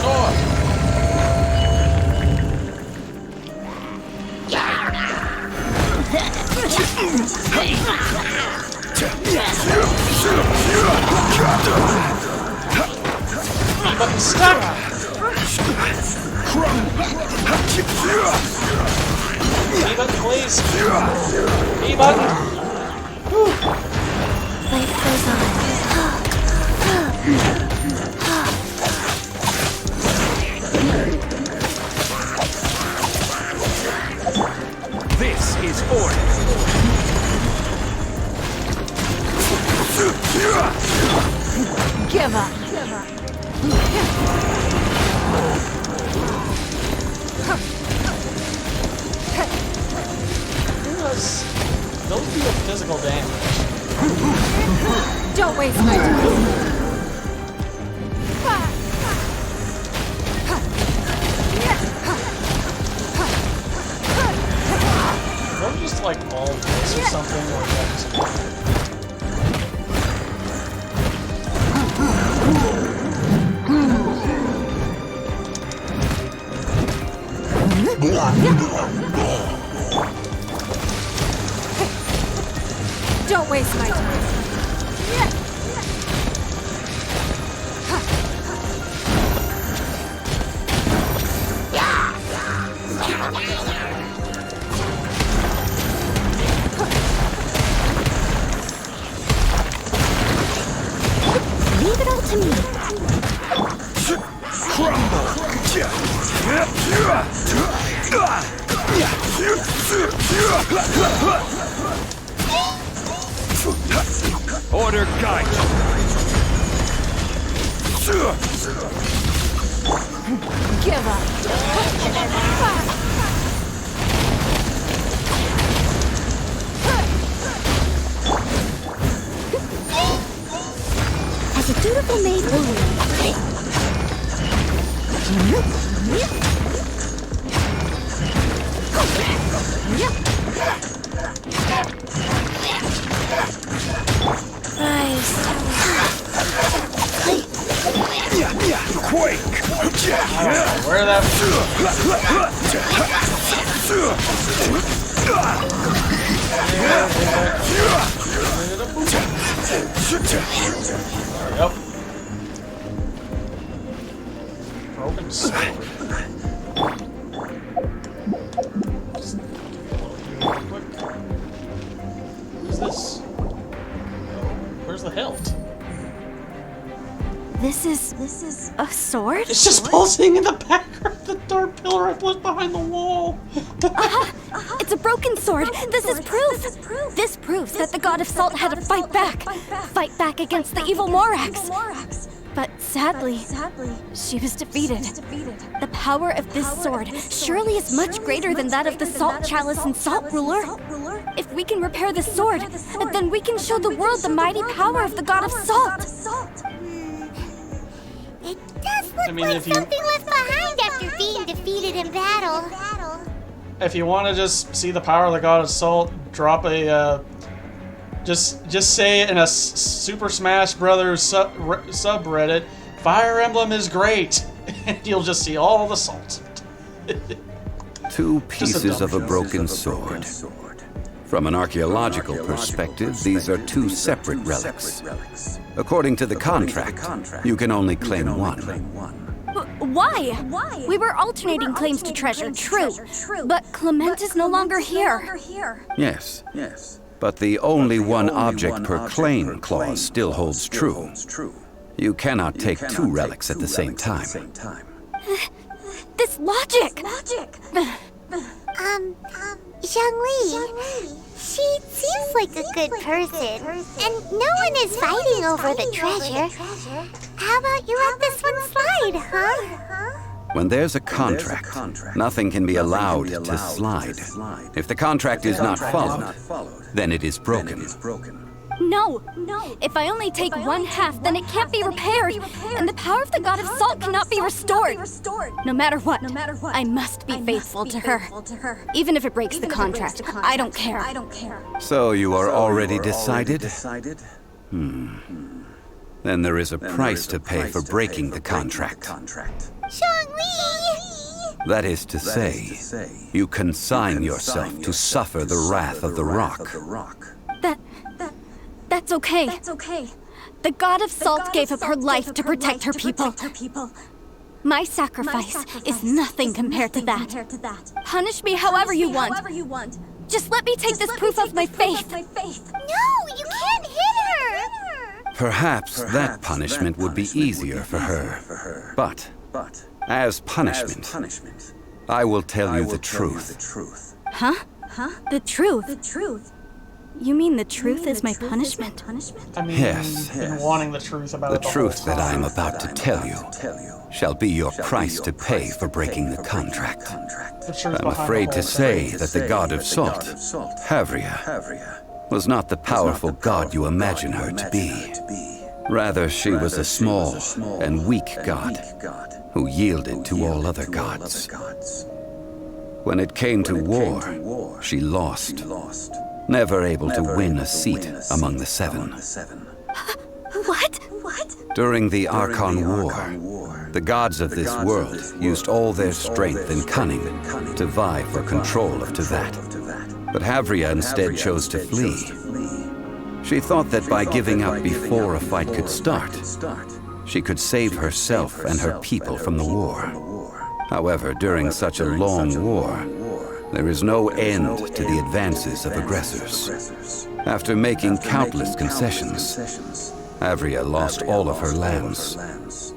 Oh. But stuck. B button, please. B button. Life goes on. This is order. Give up. Those do the physical damage. Don't waste my time. They're just like all this or something, or Don't waste my time. Leave it all to me. Order guide. Give up. As a dutiful maid will Quake! where that Yep. Broken sword. What's this? Where's the hilt? This is a sword? It's just pulsing in the background. The dark pillar I put behind the wall. It's a broken sword. This is proof. This proves that the god of salt had to fight back. Fight back against the evil Morax. But sadly, she was defeated. The power of this sword surely is much greater than that of the Salt Chalice and Salt Ruler. If we can repair the sword, then we can show the world the mighty power of the god of salt. It does look like something left behind after being defeated in battle. If you want to just see the power of the god of salt, drop a just say in a Super Smash Brothers subreddit, Fire Emblem is great, and you'll just see all the salt. 2 pieces of a broken sword. From an archaeological perspective, these are 2 separate relics. According to the contract, you can only claim one. Why? We were alternating claims to treasure, true. But Clement is no longer here. Yes. But the only one object per claim clause still holds true. You cannot take 2 relics at the same time. This logic! Zhongli, she seems like a good person, and no one is fighting over the treasure. How about you let this one slide, huh? When there's a contract, nothing can be allowed to slide. If the contract is not followed, then it is broken. No! If I only take one half, then it can't be repaired, and the power of the god of salt cannot be restored. No matter what, I must be faithful to her. Even if it breaks the contract, I don't care. So you are already decided? Then there is a price to pay for breaking the contract. Zhongli! That is to say, you consign yourself to suffer the wrath of the rock. That's okay. The god of salt gave up her life to protect her people. My sacrifice is nothing compared to that. Punish me however you want. Just let me take this proof of my faith. No, you can't hit her! Perhaps that punishment would be easier for her. But, as punishment, I will tell you the truth. Huh? The truth? You mean the truth is my punishment? I mean, Yes. been wanting the truth about The it the truth whole that I am time. about to tell you shall be your price to pay for breaking the contract. The truth I'm behind the afraid whole to thing. say that the god of salt, Havria, was not the powerful god you imagine her to be. Rather, she was a small and weak god who yielded to all other gods. When it came to war, she lost, never able to win a seat among the 7. What? During the Archon War, the gods of this world used all their strength and cunning to vie for control of Teyvat. But Havria instead chose to flee. She thought that by giving up before a fight could start, she could save herself and her people from the war. However, during such a long war, there is no end to the advances of aggressors. After making countless concessions, Havria lost all of her lands,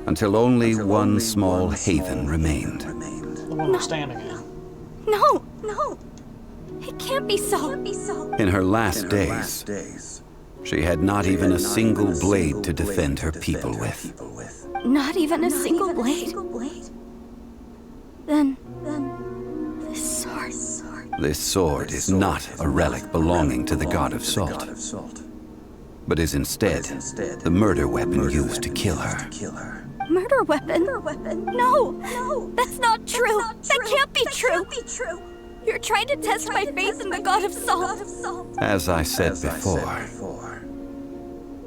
until only one small haven remained. The one we're standing in. No! It can't be so. In her last days, she had not even a single blade to defend her people with. Not even a single blade? Then this sword. This sword is not a relic belonging to the god of salt, but is instead the murder weapon used to kill her. Murder weapon? No! That's not true! That can't be true! You're trying to test my faith in the god of salt. As I said before,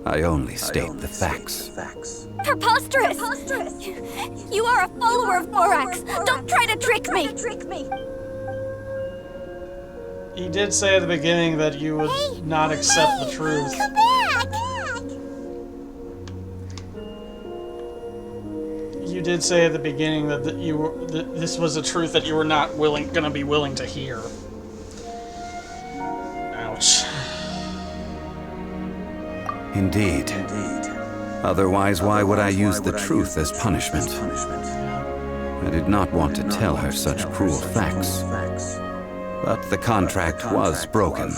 I only state the facts. Preposterous! You are a follower of Morax! Don't try to trick me! He did say at the beginning that you would not accept the truth. Come back! You did say at the beginning that this was a truth that you were not gonna be willing to hear. Ouch. Indeed, Otherwise, why would I use the truth as punishment? I did not want to tell her such cruel facts. But the contract was broken.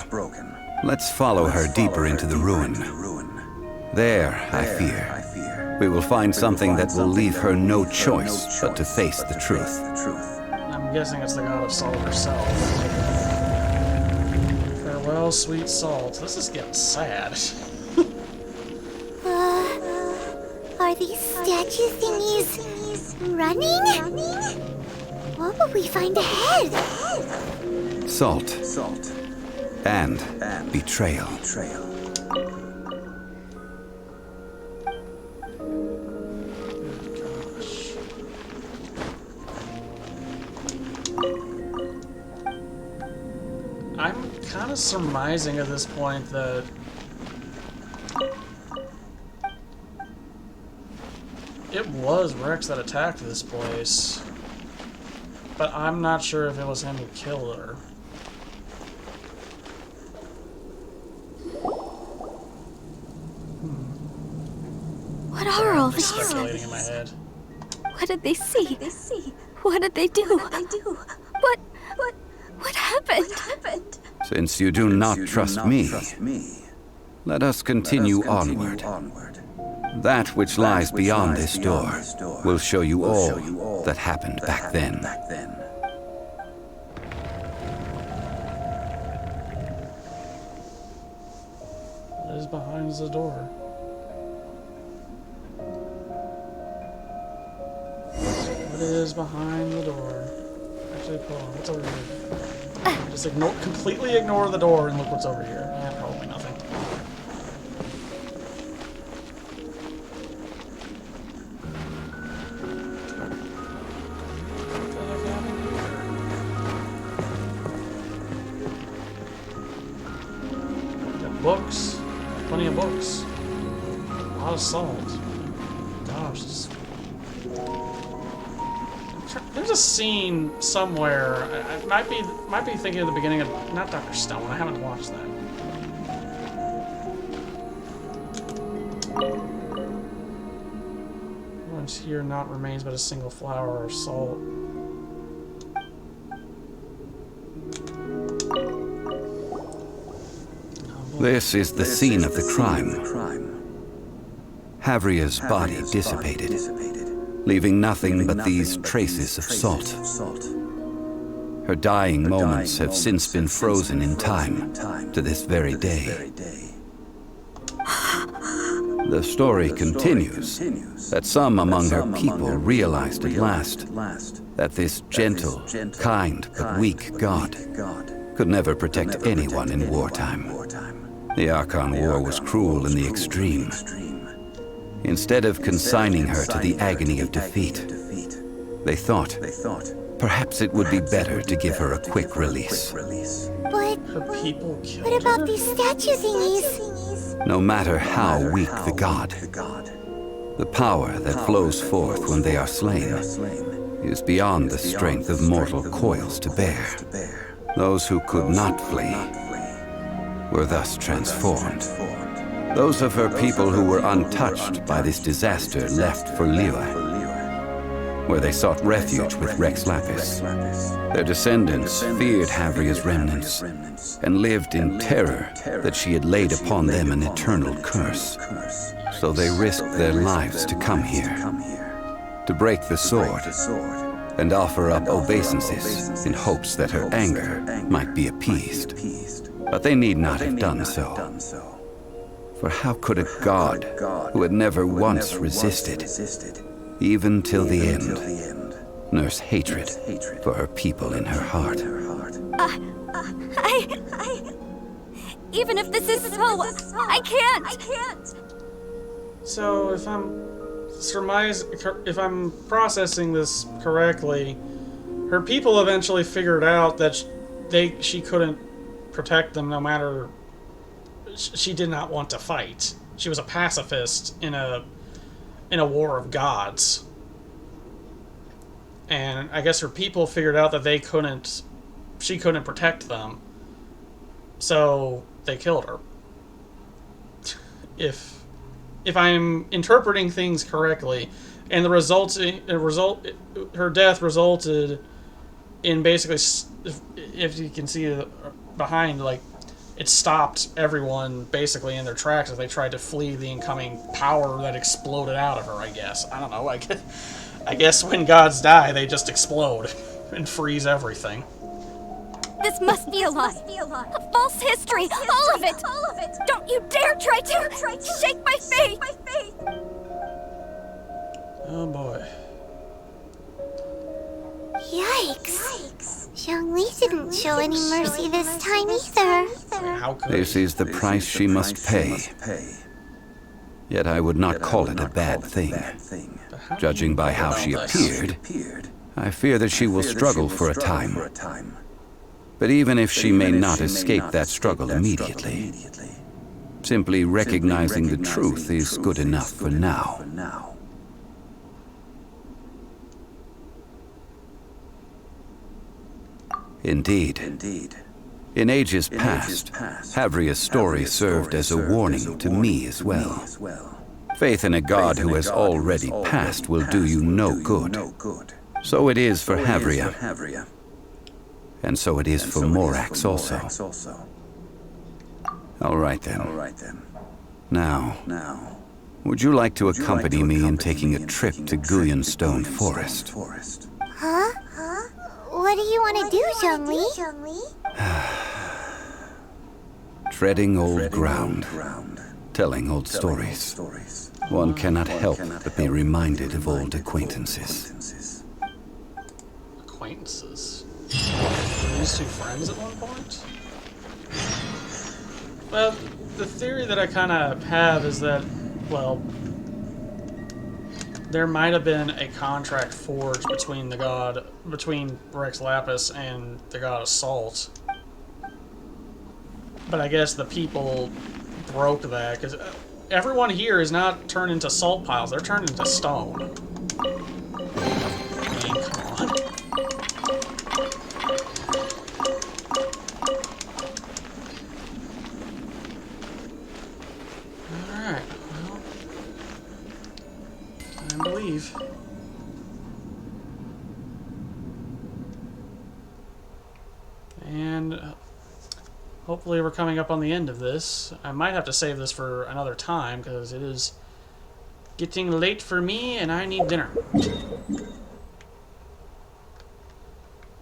Let's follow her deeper into the ruin. There, I fear, we will find something that will leave her no choice but to face the truth. I'm guessing it's the god of salt herself. Farewell, sweet salt. This is getting sad. Are these statue thingies running? What will we find ahead? Salt. And betrayal. I'm kind of surmising at this point that it was Rex that attacked this place, but I'm not sure if it was him who killed her. What are all I'm just these? speculating in my head. What did they see? What did they do? What happened? Since you do not trust me, let us continue onward. That which lies beyond this door will show you all that happened back then. What is behind the door? What is behind the door? Actually, hold on. What's over here? Just completely ignore the door and look what's over here. Probably nothing. What the heck happened here? Got books. Plenty of books. A lot of salt. Gosh, this... There's a scene somewhere. I might be thinking of the beginning of not Dr. Stone. I haven't watched that. Once here, not remains but a single flower of salt. This is the scene of the crime. Havria's body dissipated, leaving nothing but these traces of salt. Her dying moments have since been frozen in time to this very day. The story continues that some among her people realized at last that this gentle, kind, but weak god could never protect anyone in wartime. The Archon War was cruel in the extreme. Instead of consigning her to the agony of defeat, they thought perhaps it would be better to give her a quick release. But Her people killed what about her? these statue thingies? No matter how weak the god, the power that flows forth when they are slain is beyond the strength of mortal coils to bear. Those who could not flee were thus transformed. Those of her people who were untouched by this disaster left for Liyue, where they sought refuge with Rex Lapis. Their descendants feared Havria's remnants and lived in terror that she had laid upon them an eternal curse. So they risked their lives to come here, to break the sword and offer up obeisances in hopes that her anger might be appeased. But they need not have done so. For how could a god who had never once resisted, even till the end, nurse hatred for her people in her heart? Even if this is so, I can't. So if I'm processing this correctly, her people eventually figured out that she couldn't protect them no matter. She did not want to fight. She was a pacifist in a war of gods. And I guess her people figured out that she couldn't protect them. So they killed her. If if I'm interpreting things correctly, and her death resulted in basically, if you can see behind, like, it stopped everyone basically in their tracks as they tried to flee the incoming power that exploded out of her, I guess. I don't know. I guess when gods die, they just explode and freeze everything. This must be a lie. A false history. All of it. Don't you dare try to shake my faith. Oh boy. Yikes. Zhongli didn't show any mercy this time either. How could This is the price she must pay. Yet I would not call it a bad thing. Judging by how she appeared, I fear that she will struggle for a time. But even if she may not escape that struggle immediately, simply recognizing the truth is good enough for now. Indeed. In ages past, Havria's story served as a warning to me as well. Faith in a god who has already passed will do you no good. So it is for Havria. And so it is for Morax also. All right then. Now, would you like to accompany me in taking a trip to Guyonstone Forest? Huh? What do you want to do, Zhongli? Treading old ground, telling old stories. One cannot help but be reminded of old acquaintances. Acquaintances? Were these two friends at one point? Well, the theory that I kind of have is that, well, there might have been a contract forged between Rex Lapis and the god of Salt. But I guess the people broke that, because everyone here is not turned into salt piles, they're turned into stone. I mean, come on. Alright, well, time to leave. And hopefully we're coming up on the end of this. I might have to save this for another time, because it is getting late for me and I need dinner.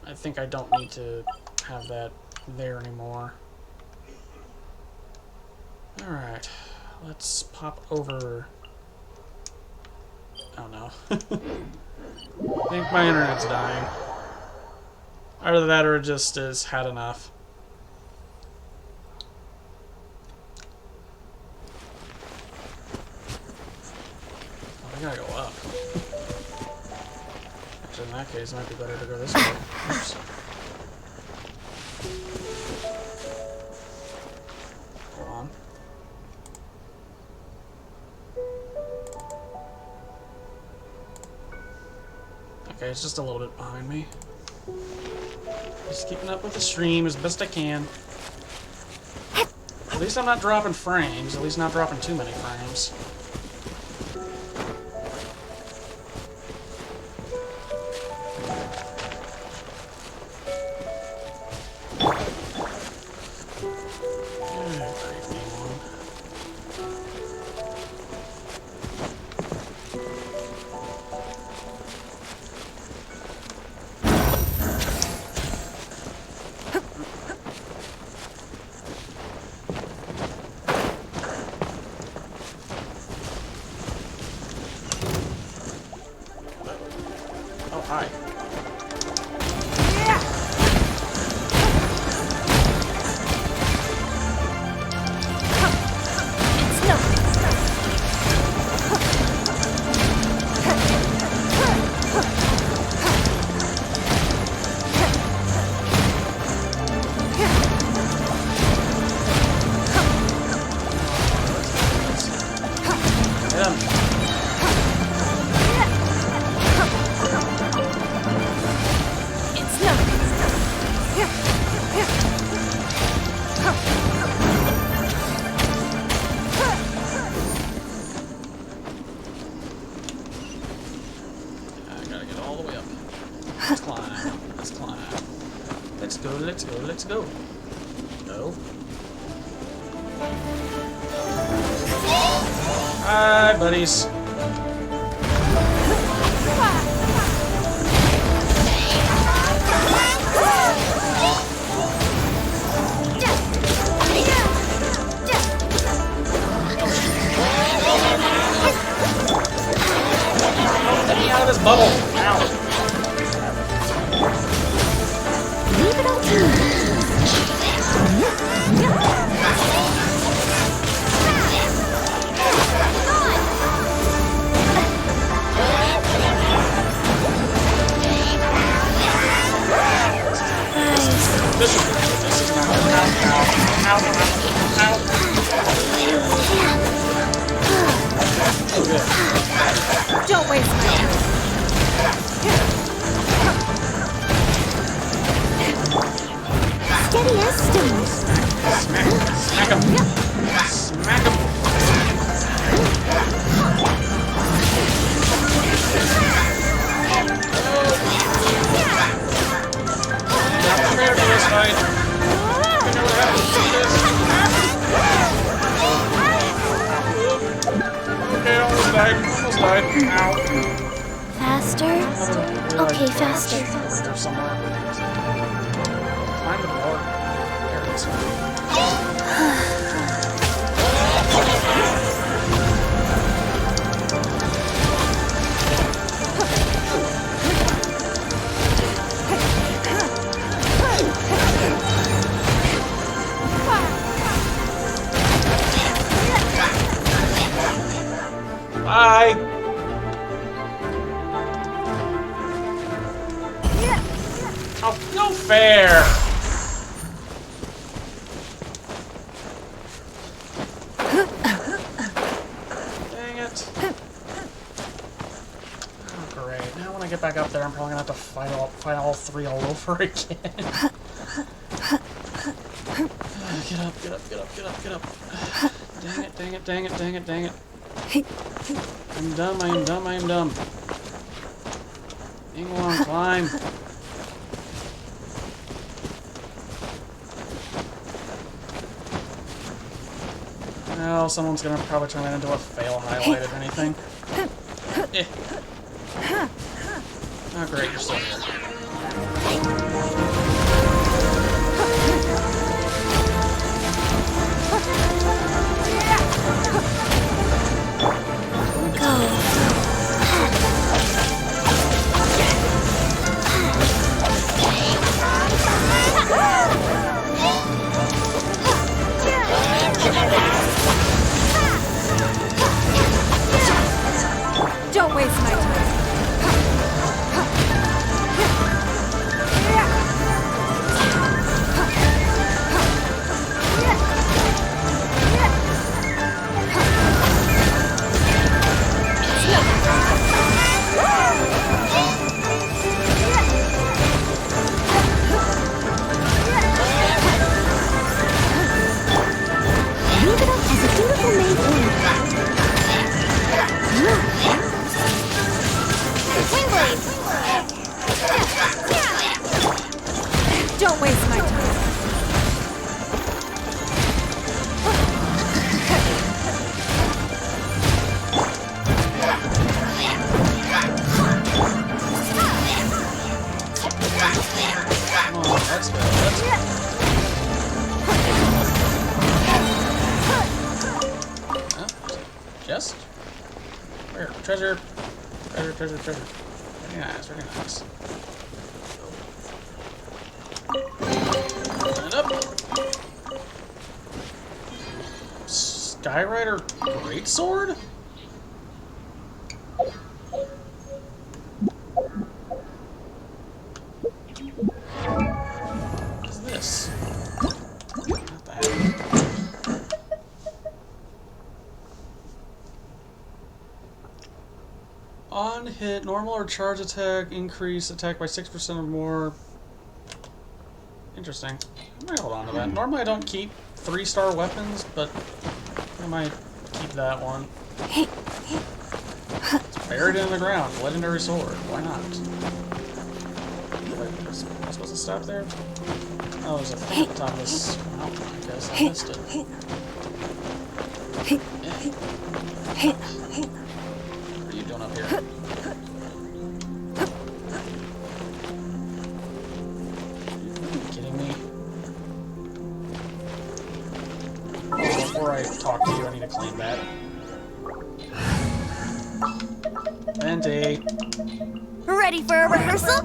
I think I don't need to have that there anymore. Alright, let's pop over. Oh no. I think my internet's dying. Either that or it just has had enough. I gotta go up. Actually, in that case, it might be better to go this way. Oops. Hold on. Okay, it's just a little bit behind me. Just keeping up with the stream as best I can. At least I'm not dropping frames. At least not dropping too many frames. Hi. gotta get all the way up. Let's climb. Let's climb. Let's go, let's go, let's go. No. Hi, buddies. Get me out of this bubble. Ow. Leave it up to me. This is not good. Ow, ow, ow, ow. Oh, good. Don't waste my time. Steady as stones. Smack him. Smack him. Not prepared for this fight. I know what happens to this. Okay, almost died. Almost died. Ow. Faster? Okay, faster. There's somewhere. Find the board. There it is. Bye. Oh, no fair. Dang it. Oh, great. Now when I get back up there, I'm probably gonna have to fight all three all over again. Get up, get up, get up, get up, get up. Dang it, dang it, dang it, dang it, dang it. I'm dumb, I am dumb, I am dumb. Hang on, climb. Well, someone's gonna probably turn that into a fail highlight, if anything. Eh. Oh, great, you're still here. Don't waste my time. Leave it up as a beautiful maid order. Don't waste my time. Oh, that's good. That's good. Chest? Where? Treasure. Treasure, treasure, treasure. Very nice, very nice. Stand up. Skyrider Greatsword? What is this? Not that. On hit, normal or charge attack, increase attack by 6% or more. Interesting. I might hold on to that. Normally I don't keep 3-star weapons, but I might keep that one. It's Buried in the ground. Legendary sword. Why not? Wait, am I supposed to stop there? Oh, there's a thing at the top of this mountain. I guess I missed it. What are you doing up here? Are you kidding me? Before I talk to you, I need to claim that. Venti. Ready for a rehearsal?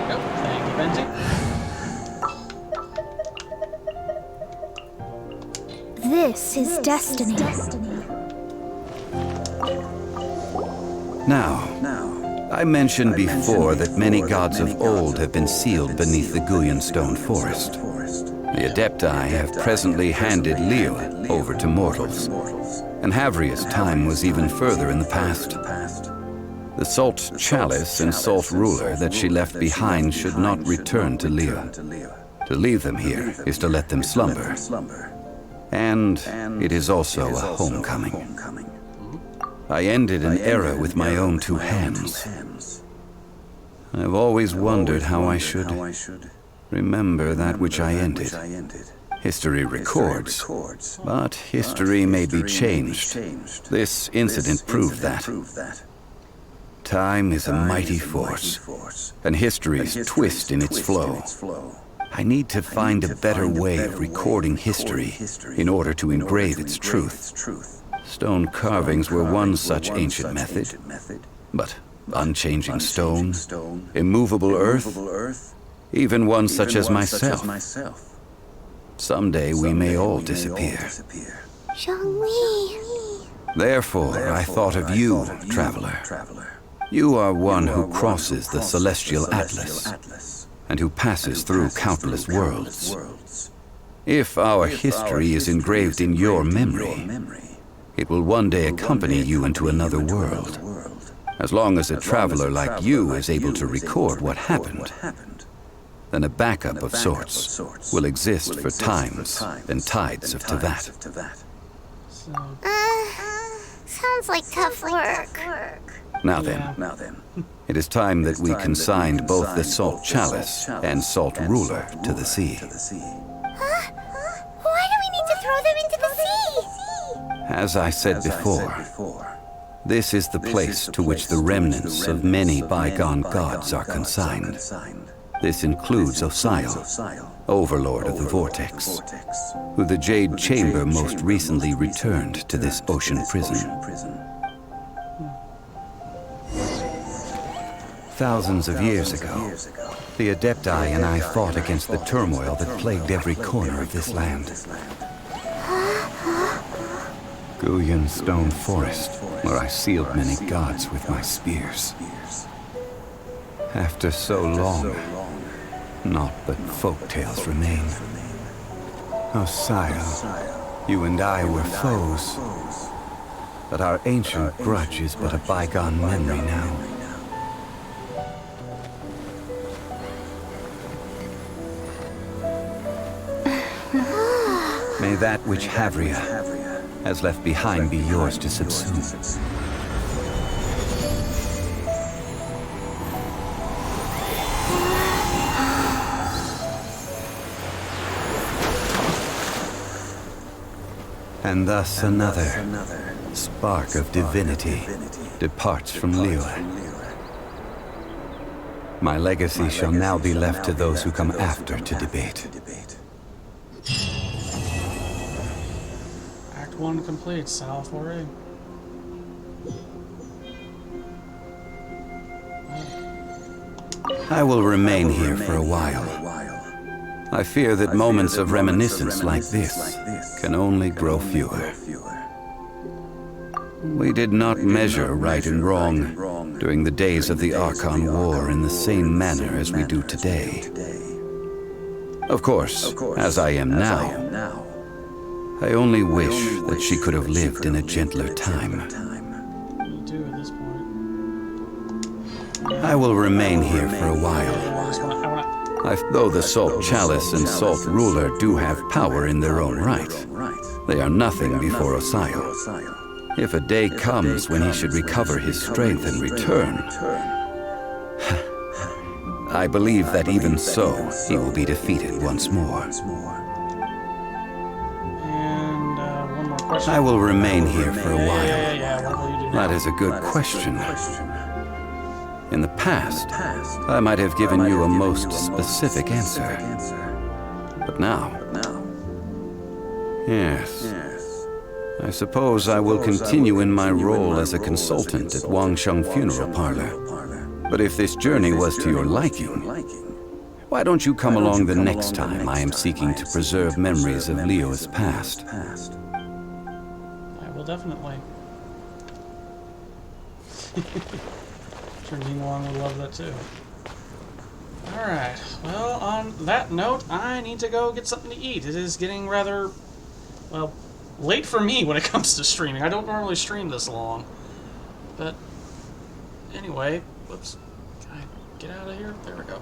Yep, thank you, Venti. This is destiny. Now, I mentioned before that many gods of old have been sealed beneath the Guyan stone forest. The Adepti have presently handed Liyue over to mortals, and Havria's time was even further in the past. The Salt Chalice and Salt Ruler that she left behind should not return to Liyue. To leave them here is to let them slumber. And it is also a homecoming. I ended an era with my own two hands. I've always wondered how I should remember that which I ended. History records, but history may be changed. This incident proved that. Time is a mighty force, and history's twist in its flow. I need to find a better way of recording history in order to engrave its truth. Stone carvings were one such ancient method, but unchanging stone, immovable earth, even one such as myself. Someday we may all disappear. Zhongli. Therefore, I thought of you, traveler. You are one who crosses the celestial atlas, and who passes through countless worlds. If our history is engraved in your memory, it will one day accompany you into another world. As long as a traveler like you is able to record what happened, then a backup of sorts will exist for times and tides of Teyvat. Sounds like tough work. Now then, it is time that we consigned both the Salt Chalice and Salt Ruler to the sea. Huh? Why do we need to throw them into the sea? As I said before, this is the place to which the remnants of many bygone gods are consigned. This includes Osial, Overlord of the Vortex, who the Jade Chamber most recently returned to this ocean prison. Thousands of years ago, the Adepti and I fought against the turmoil that plagued every corner of this land. Guyan Stone Forest, where I sealed many gods with my spears. After so long, naught but folk tales remain. Osial, you and I were foes, but our ancient grudge is but a bygone memory now. May that which Havria has left behind be yours to subsume. And thus another spark of divinity departs from Liyue. My legacy shall now be left to those who come after to debate. Act 1 complete, Sal 4A. I will remain here for a while. I fear that moments of reminiscence like this can only grow fewer. We did not measure right and wrong during the days of the Archon War in the same manner as we do today. Of course, as I am now, I only wish that she could have lived in a gentler time. Me too at this point. I will remain here for a while. Though the Salt Chalice and Salt Ruler do have power in their own right, they are nothing before Osayo. If a day comes when he should recover his strength and return, I believe that even so, he will be defeated once more. And one more question. I will remain here for a while. Yeah. What will you do now? That is a good question. In the past, I might have given you a most specific answer. But now... Yes. I suppose I will continue in my role as a consultant at Wangsheng Funeral Parlor. But if this journey was to your liking, why don't you come along the next time I am seeking to preserve memories of Leo's past? I will definitely. Sure, Ningguang would love that too. Alright, well, on that note, I need to go get something to eat. It is getting rather, well, late for me when it comes to streaming. I don't normally stream this long. But, anyway, whoops. Can I get out of here? There we go.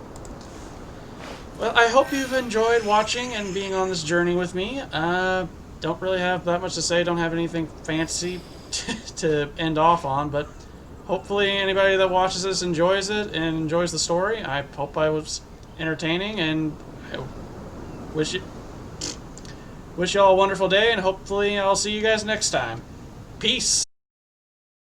Well, I hope you've enjoyed watching and being on this journey with me. Don't really have that much to say. Don't have anything fancy to end off on, but hopefully anybody that watches this enjoys it and enjoys the story. I hope I was entertaining, and I wish you all a wonderful day, and hopefully I'll see you guys next time. Peace!